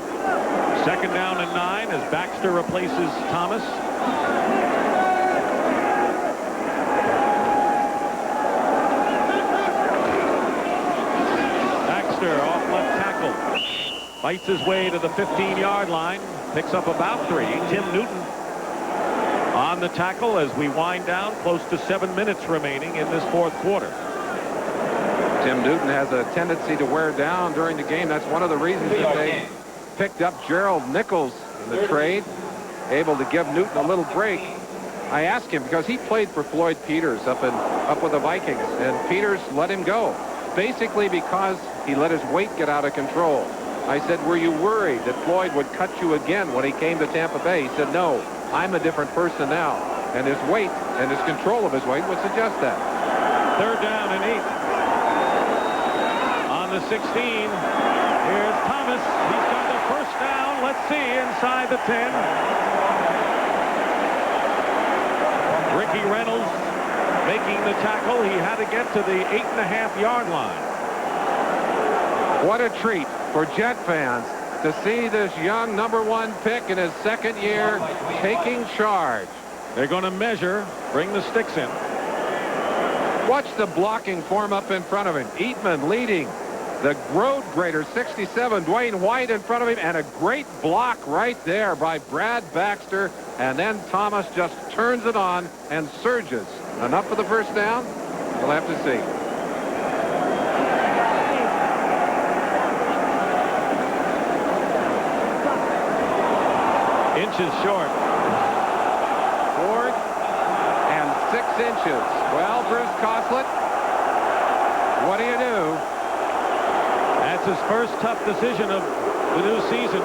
Second down and 9 as Baxter replaces Thomas. Baxter off left tackle. Fights his way to the 15-yard line. Picks up about 3. Tim Newton on the tackle as we wind down. Close to 7 minutes remaining in this fourth quarter. Tim Newton has a tendency to wear down during the game. That's one of the reasons that they picked up Gerald Nichols in the trade, able to give Newton a little break. I asked him because he played for Floyd Peters up with the Vikings, and Peters let him go, basically because he let his weight get out of control. I said, were you worried that Floyd would cut you again when he came to Tampa Bay? He said, no, I'm a different person now. And his weight and his control of his weight would suggest that. 3rd down and 8. On the 16, here's Thomas. He's got the 1st down. Let's see, inside the 10. Ricky Reynolds making the tackle. He had to get to the 8.5-yard line. What a treat for Jet fans to see this young #1 pick in his 2nd year taking charge. They're going to measure, bring the sticks in. Watch the blocking form up in front of him. Eatman leading. The road grader, 67, Dwayne White in front of him, and a great block right there by Brad Baxter. And then Thomas just turns it on and surges. Enough for the 1st down? We'll have to see. Inches short. 4 and 6 inches. Well, Bruce Coslett, what do you do? That's his first tough decision of the new season.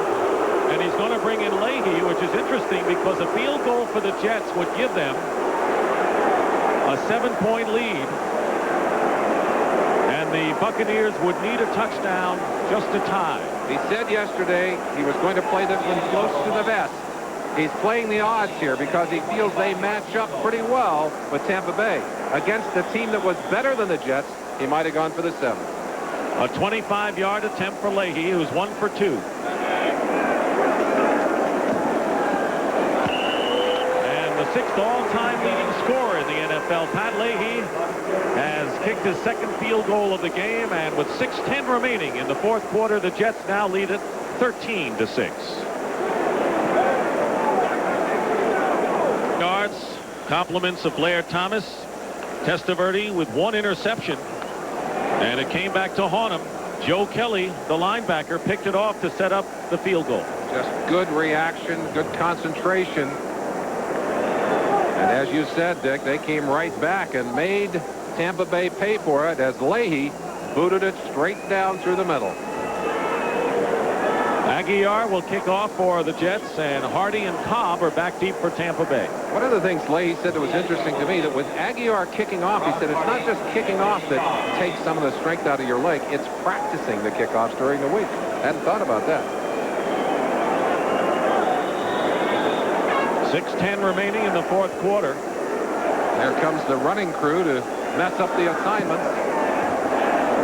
And he's going to bring in Leahy, which is interesting because a field goal for the Jets would give them a 7-point lead. And the Buccaneers would need a touchdown just to tie. He said yesterday he was going to play this one close to the vest. He's playing the odds here because he feels they match up pretty well with Tampa Bay. Against a team that was better than the Jets, he might have gone for the 7. A 25-yard attempt for Leahy, who's 1 for 2. And the 6th all-time leading scorer in the NFL, Pat Leahy, has kicked his 2nd field goal of the game, and with 6:10 remaining in the 4th quarter, the Jets now lead it 13-6. Yards, compliments of Blair Thomas. Testaverde with 1 interception. And it came back to haunt him. Joe Kelly, the linebacker, picked it off to set up the field goal. Just good reaction, good concentration. And as you said, Dick, they came right back and made Tampa Bay pay for it as Leahy booted it straight down through the middle. Aguiar will kick off for the Jets, and Hardy and Cobb are back deep for Tampa Bay. One of the things Leahy said that was interesting to me, that with Aguiar kicking off, he said it's not just kicking off that takes some of the strength out of your leg, it's practicing the kickoffs during the week. Hadn't thought about that. 6:10 remaining in the 4th quarter. There comes the running crew to mess up the assignment.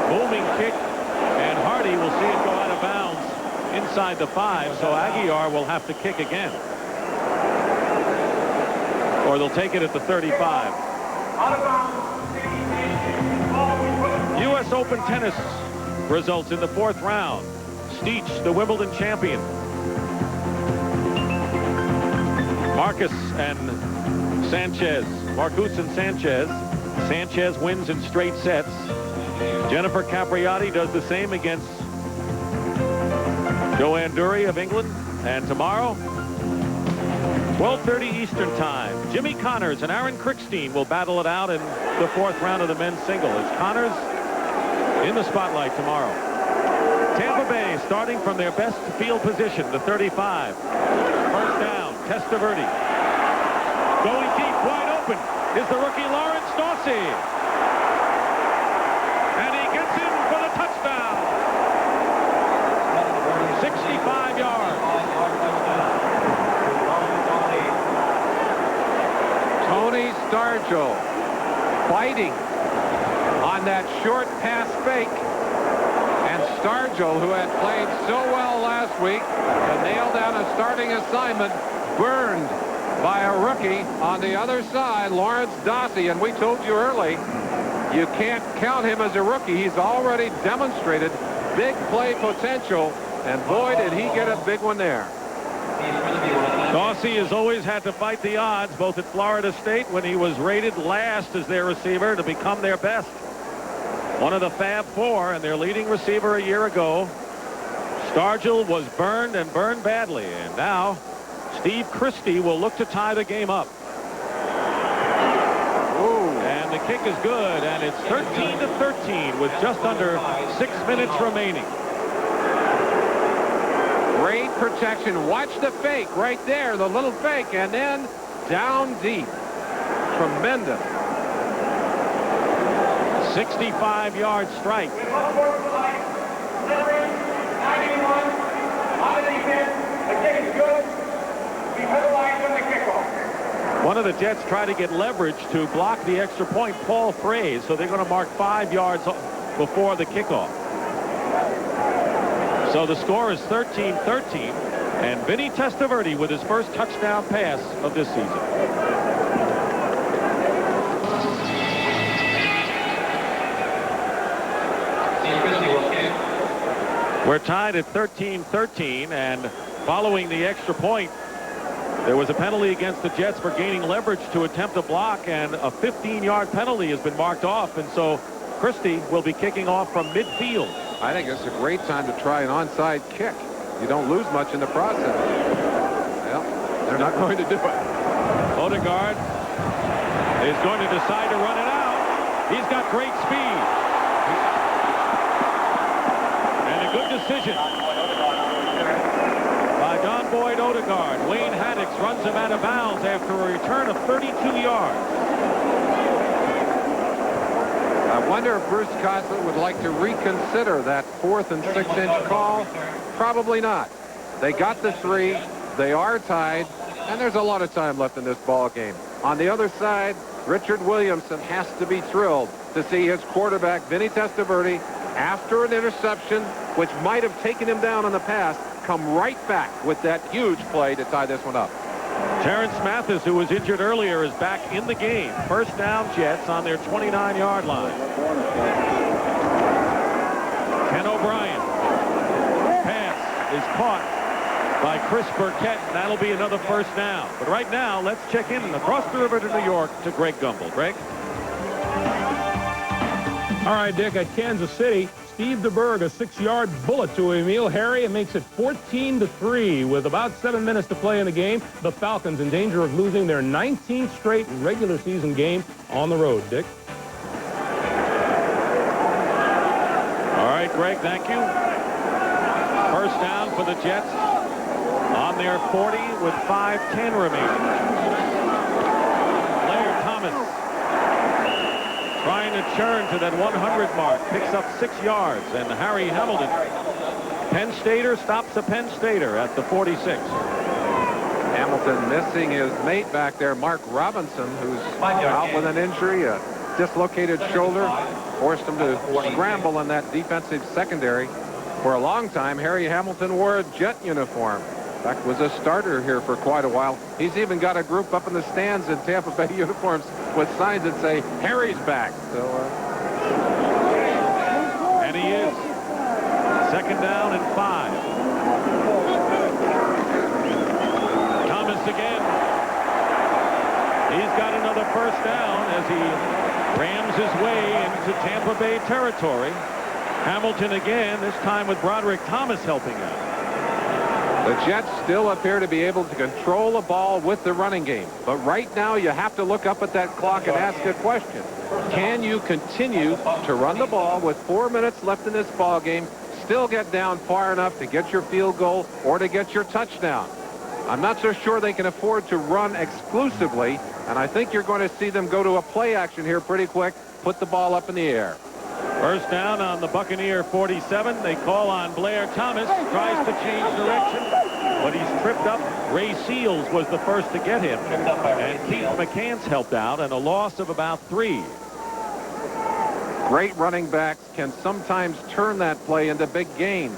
Booming kick, and Hardy will see it go out of bounds inside the 5, so Aguiar will have to kick again. Or they'll take it at the 35. U.S. Open tennis results in the 4th round. Steech, the Wimbledon champion. Marcus and Sanchez. Marcus and Sanchez. Sanchez wins in straight sets. Jennifer Capriati does the same against Joanne Dury of England. And tomorrow, 12:30 Eastern Time, Jimmy Connors and Aaron Crickstein will battle it out in the 4th round of the men's single. It's Connors in the spotlight tomorrow. Tampa Bay starting from their best field position, the 35. 1st down, Testaverde. Going deep, wide open is the rookie Lawrence Dawsey. And he gets in for the touchdown. 65 yards. Tony Stargell fighting on that short pass fake. And Stargell, who had played so well last week to nail down a starting assignment, burned by a rookie on the other side, Lawrence Dawsey. And we told you early, you can't count him as a rookie. He's already demonstrated big play potential. And boy, did he get a big one there. Dawsey has always had to fight the odds, both at Florida State when he was rated last as their receiver to become their best. One of the Fab Four and their leading receiver a year ago. Stargell was burned and burned badly. And now Steve Christie will look to tie the game up. kick is good, and it's 13-13 with just under 6 minutes remaining. Great protection. Watch the fake right there, the little fake, and then down deep. Tremendous. 65-yard strike. One of the Jets try to get leverage to block the extra point, Paul Fraze, so they're going to mark 5 yards before the kickoff. So the score is 13-13, and Vinny Testaverde with his first touchdown pass of this season. We're tied at 13-13, and following the extra point, there was a penalty against the Jets for gaining leverage to attempt a block, and a 15-yard penalty has been marked off, and so Christie will be kicking off from midfield. I think it's a great time to try an onside kick. You don't lose much in the process. Well, they're not going to do it. Odegaard is going to decide to run it out. He's got great speed. And a good decision by Don Boyd Odegaard. Wayne Haddix runs him out of bounds after a return of 32 yards. I wonder if Bruce Coslett would like to reconsider that 4th and 6-inch call. Probably not. They got the 3. They are tied, and there's a lot of time left in this ball game. On the other side, Richard Williamson has to be thrilled to see his quarterback, Vinny Testaverde, after an interception, which might have taken him down on the pass, come right back with that huge play to tie this one up. Terrence Mathis, who was injured earlier, is back in the game. First down, Jets on their 29-yard line. Ken O'Brien. Pass is caught by Chris Burkett, and that'll be another first down. But right now, let's check in across the river to New York to Greg Gumbel. Greg? All right, Dick, at Kansas City, Steve DeBerg, a 6-yard bullet to Emil Harry. It makes it 14-3 with about 7 minutes to play in the game. The Falcons in danger of losing their 19th straight regular season game on the road. Dick? All right, Greg, thank you. First down for the Jets on their 40 with 5:10 remaining. Blair Thomas trying to churn to that 100 mark, picks up 6 yards, and Harry Hamilton, Penn Stater, stops a Penn Stater at the 46. Hamilton missing his mate back there, Mark Robinson, who's out with an injury, a dislocated shoulder, forced him to scramble in that defensive secondary. For a long time, Harry Hamilton wore a Jet uniform. In fact, was a starter here for quite a while. He's even got a group up in the stands in Tampa Bay uniforms with signs that say, Harry's back. So, and he is. Second down and 5. Thomas again. He's got another first down as he rams his way into Tampa Bay territory. Hamilton again, this time with Broderick Thomas helping out. The Jets still appear to be able to control the ball with the running game. But right now you have to look up at that clock and ask a question. Can you continue to run the ball with 4 minutes left in this ball game, still get down far enough to get your field goal or to get your touchdown? I'm not so sure they can afford to run exclusively, and I think you're going to see them go to a play action here pretty quick, put the ball up in the air. First down on the Buccaneer 47. They call on Blair Thomas. Tries to change direction, but he's tripped up. Ray Seals was the first to get him. And Keith McCants helped out, and a loss of about 3. Great running backs can sometimes turn that play into big gains.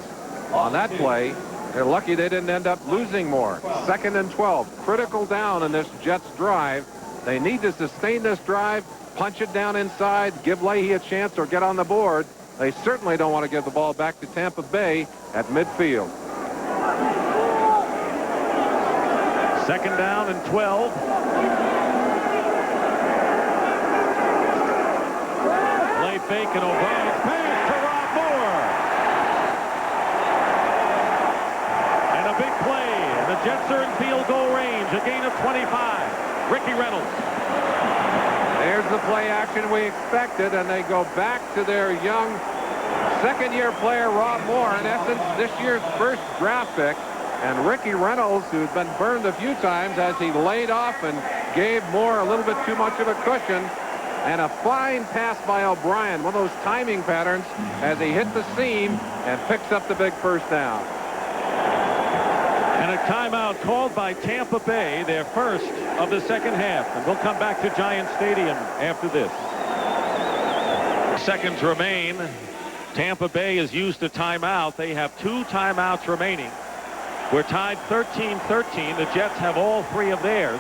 On that play, they're lucky they didn't end up losing more. 2nd and 12. Critical down in this Jets drive. They need to sustain this drive, punch it down inside, give Leahy a chance, or get on the board. They certainly don't want to give the ball back to Tampa Bay at midfield. 2nd down and 12. Play fake, and O'Brien's pass to Rob Moore. And a big play. And the Jets are in field goal range. A gain of 25. Ricky Reynolds. There's the play action we expected, and they go back to their young second-year player, Rob Moore, in essence, this year's first draft pick. And Ricky Reynolds, who's been burned a few times as he laid off and gave Moore a little bit too much of a cushion. And a fine pass by O'Brien, one of those timing patterns as he hit the seam and picks up the big first down. And a timeout called by Tampa Bay, their first of the second half. And we'll come back to Giant Stadium after this. Seconds remain. Tampa Bay has used a timeout. They have 2 timeouts remaining. We're tied 13-13. The Jets have all 3 of theirs.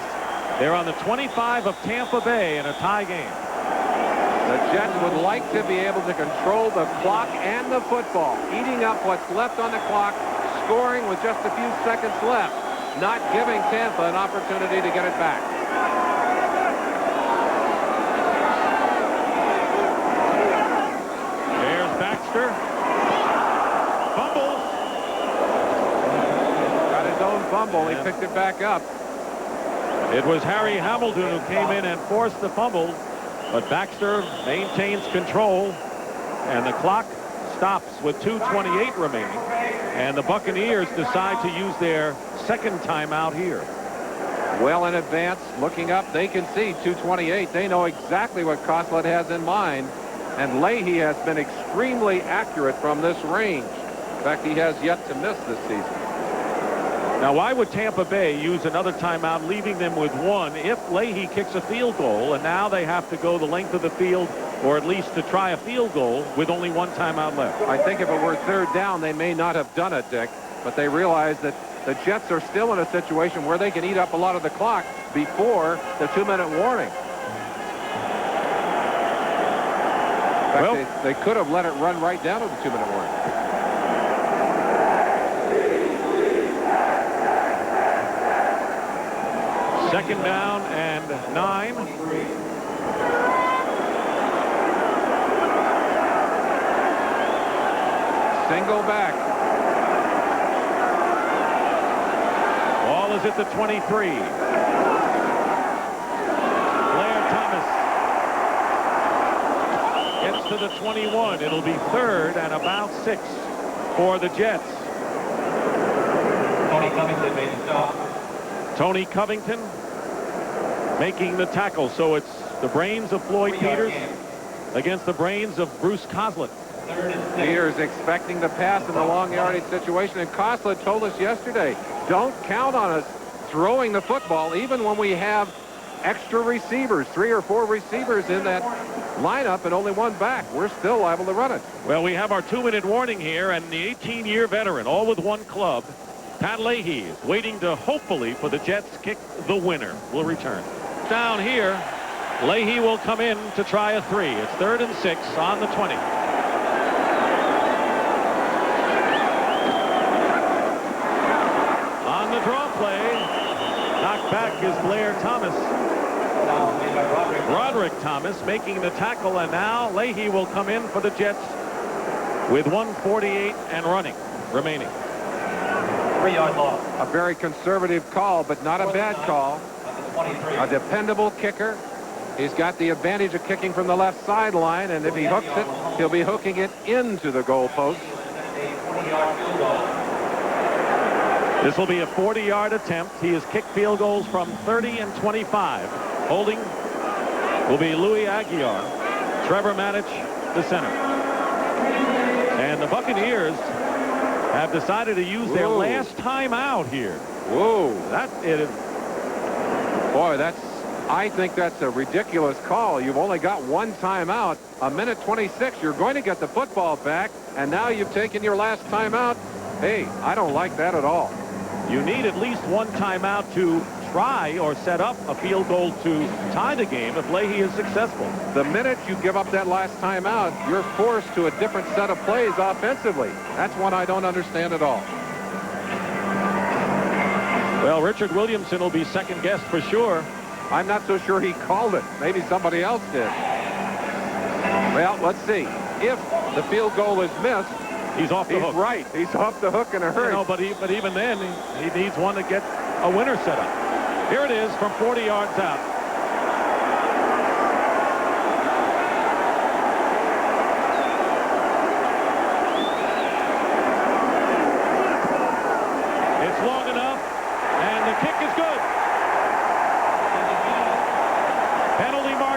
They're on the 25 of Tampa Bay in a tie game. The Jets would like to be able to control the clock and the football, eating up what's left on the clock, scoring with just a few seconds left, not giving Tampa an opportunity to get it back. There's Baxter. Fumble. Got his own fumble. He picked it back up. It was Harry Hamilton who came in and forced the fumble, but Baxter maintains control, and the clock stops with 2:28 remaining, and the Buccaneers decide to use their second timeout here. Well in advance, looking up, they can see 2:28. They know exactly what Coslett has in mind, and Leahy has been extremely accurate from this range. In fact, he has yet to miss this season. Now, why would Tampa Bay use another timeout, leaving them with 1 if Leahy kicks a field goal, and now they have to go the length of the field, or at least to try a field goal with only 1 timeout left? I think if it were third down, they may not have done it, Dick, but they realize that the Jets are still in a situation where they can eat up a lot of the clock before the 2-minute warning. In fact, they could have let it run right down to the 2-minute warning. Second down and 9. Single back. Ball is at the 23. Blair Thomas gets to the 21. It'll be 3rd and about 6 for the Jets. Tony Covington made the stop. Tony Covington making the tackle. So it's the brains of Floyd Peters against the brains of Bruce Coslett. Peters expecting the pass in the long yardage situation, and Coslett told us yesterday, don't count on us throwing the football even when we have extra receivers, 3 or 4 receivers in that lineup and only 1 back. We're still liable to run it. Well, we have our 2-minute warning here, and the 18-year veteran, all with 1 club, Pat Leahy, is waiting to hopefully for the Jets kick the winner. Will return. Down here, Leahy will come in to try a 3. It's 3rd and 6 on the 20. On the draw play, knocked back is Blair Thomas. Roderick Thomas making the tackle, and now Leahy will come in for the Jets with 1:48 and running remaining. 3-yard loss. A very conservative call, but not a bad call. A dependable kicker. He's got the advantage of kicking from the left sideline, and if he hooks it, he'll be hooking it into the goalpost. This will be a 40-yard attempt. He has kicked field goals from 30 and 25. Holding will be Louis Aguiar. Trevor Manich, the center. And the Buccaneers have decided to use their last time out here. Whoa. Boy, I think that's a ridiculous call. You've only got 1 timeout. A minute 26, you're going to get the football back, and now you've taken your last timeout. Hey, I don't like that at all. You need at least 1 timeout to try or set up a field goal to tie the game if Leahy is successful. The minute you give up that last timeout, you're forced to a different set of plays offensively. That's one I don't understand at all. Well, Richard Williamson will be second-guessed for sure. I'm not so sure he called it. Maybe somebody else did. Well, let's see. If the field goal is missed, he's off the hook. He's right. He's off the hook in a hurry. You know, but even then, he needs one to get a winner set up. Here it is from 40 yards out.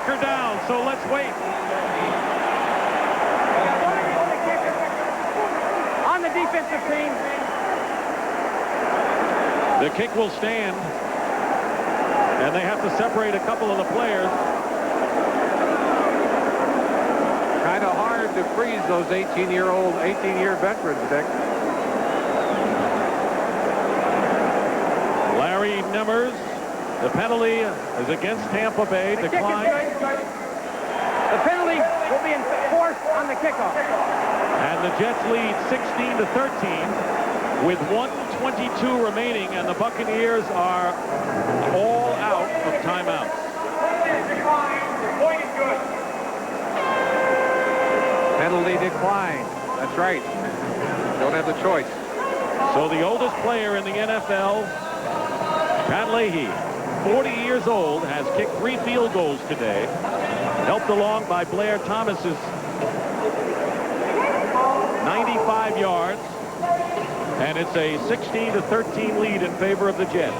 marker down, so let's wait. On the defensive team. The kick will stand, and they have to separate a couple of the players. Kind of hard to freeze those 18-year veterans, Dick. Larry Nemmers, the penalty is against Tampa Bay. The Declined. The penalty will be enforced on the kickoff. And the Jets lead 16-13 with 1:22 remaining, and the Buccaneers are all out of timeouts. The point is good. Penalty declined. That's right. Don't have the choice. So the oldest player in the NFL, Pat Leahy, 40 years old, has kicked 3 field goals today, helped along by Blair Thomas's 95 yards, and it's a 16-13 lead in favor of the Jets.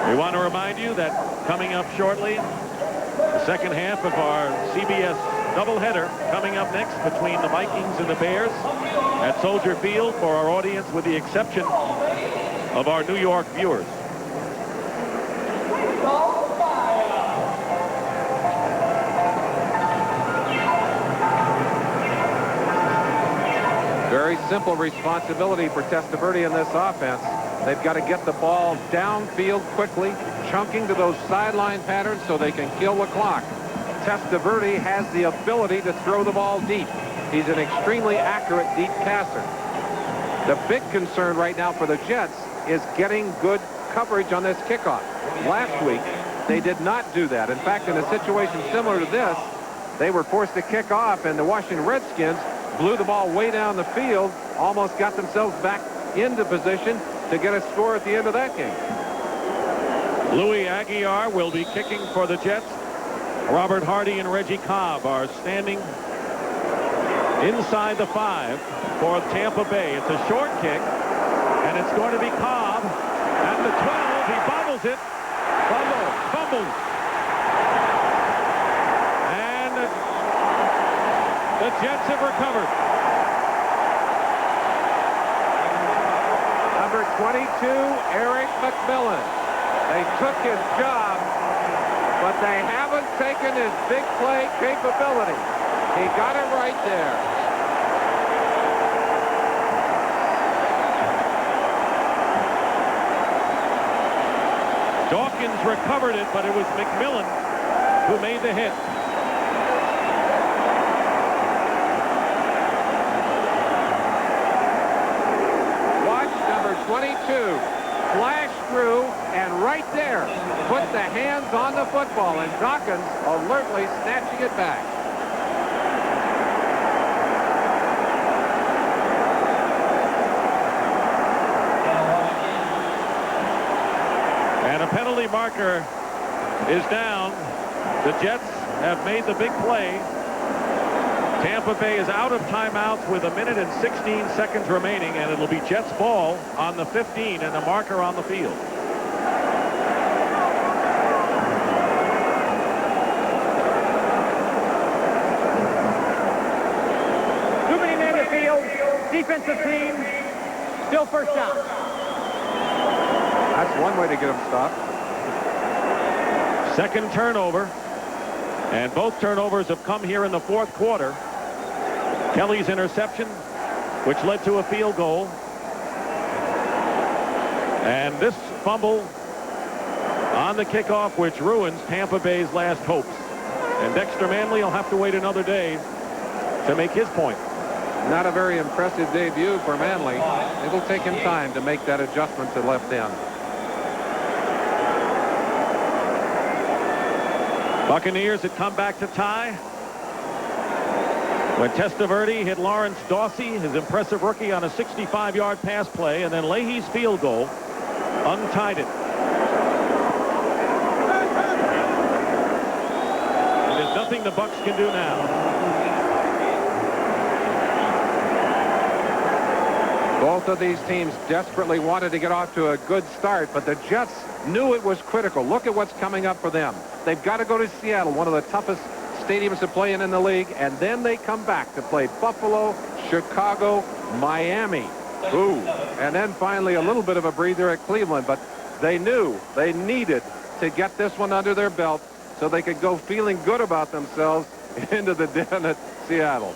We want to remind you that coming up shortly, the second half of our CBS doubleheader coming up next between the Vikings and the Bears at Soldier Field for our audience, with the exception of our New York viewers. Very simple responsibility for Testaverde in this offense. They've got to get the ball downfield quickly, chunking to those sideline patterns so they can kill the clock. Testaverde has the ability to throw the ball deep. He's an extremely accurate deep passer. The big concern right now for the Jets is getting good coverage on this kickoff. Last week, they did not do that. In fact, in a situation similar to this, they were forced to kick off, and the Washington Redskins blew the ball way down the field, almost got themselves back into position to get a score at the end of that game. Louis Aguiar will be kicking for the Jets. Robert Hardy and Reggie Cobb are standing inside the 5 for Tampa Bay. It's a short kick, and it's going to be Cobb at the 12. He bobbles it. Fumbles. And the Jets have recovered. Number 22, Eric McMillan. They took his job, but they haven't taken his big play capability. He got it right there. Dawkins recovered it, but it was McMillan who made the hit. Watch number 22 flash through, and right there put the hands on the football, and Dawkins alertly snatching it back. And a penalty marker is down. The Jets have made the big play. Tampa Bay is out of timeouts with 1 minute and 16 seconds remaining, and it'll be Jets ball on the 15 and a marker on the field. Too many men in the field. Defensive team. Still first down. That's one way to get them stopped. Second turnover, and both turnovers have come here in the fourth quarter. Kelly's interception, which led to a field goal, and this fumble on the kickoff, which ruins Tampa Bay's last hopes. And Dexter Manley will have to wait another day to make his point. Not a very impressive debut for Manley. It'll take him time to make that adjustment to left end. Buccaneers had come back to tie when Testaverde hit Lawrence Dawsey, his impressive rookie, on a 65-yard pass play, and then Leahy's field goal untied it. And there's nothing the Bucs can do now. Both of these teams desperately wanted to get off to a good start, but the Jets knew it was critical. Look at what's coming up for them. They've got to go to Seattle, one of the toughest stadiums to play in the league, and then they come back to play Buffalo, Chicago, Miami. Ooh, and then finally a little bit of a breather at Cleveland, but they knew they needed to get this one under their belt so they could go feeling good about themselves into the den at Seattle.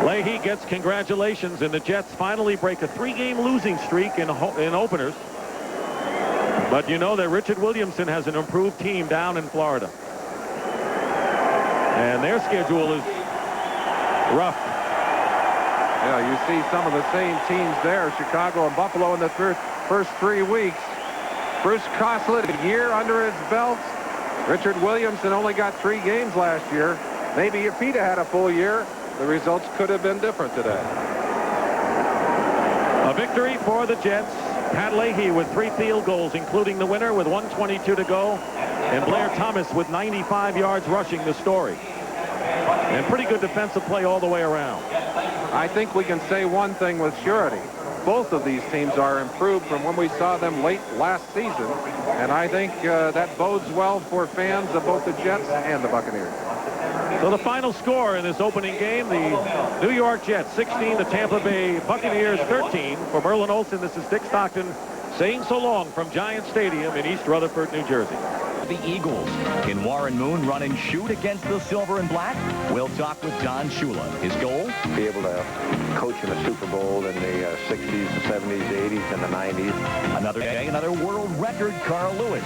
Leahy gets congratulations, and the Jets finally break a 3-game losing streak in openers. But you know that Richard Williamson has an improved team down in Florida. And their schedule is rough. Yeah, you see some of the same teams there, Chicago and Buffalo in the first 3 weeks. Bruce Coslet, a year under his belt. Richard Williamson only got 3 games last year. Maybe if he'd had a full year, the results could have been different today. A victory for the Jets. Pat Leahy with 3 field goals, including the winner with 1:22 to go. And Blair Thomas with 95 yards rushing the story. And pretty good defensive play all the way around. I think we can say one thing with surety. Both of these teams are improved from when we saw them late last season. And I think that bodes well for fans of both the Jets and the Buccaneers. So the final score in this opening game, the New York Jets 16, the Tampa Bay Buccaneers 13. For Merlin Olsen, this is Dick Stockton saying so long from Giant Stadium in East Rutherford, New Jersey. The Eagles. Can Warren Moon run and shoot against the silver and black? We'll talk with Don Shula. His goal? Be able to coach in a Super Bowl in the 60s, the 70s, the 80s, and the 90s. Another day, another world record, Carl Lewis.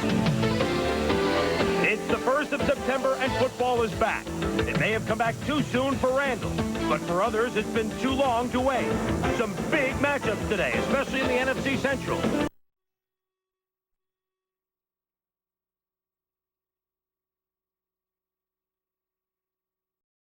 It's the 1st of September and football is back. It may have come back too soon for Randall, but for others it's been too long to wait. Some big matchups today, especially in the NFC Central.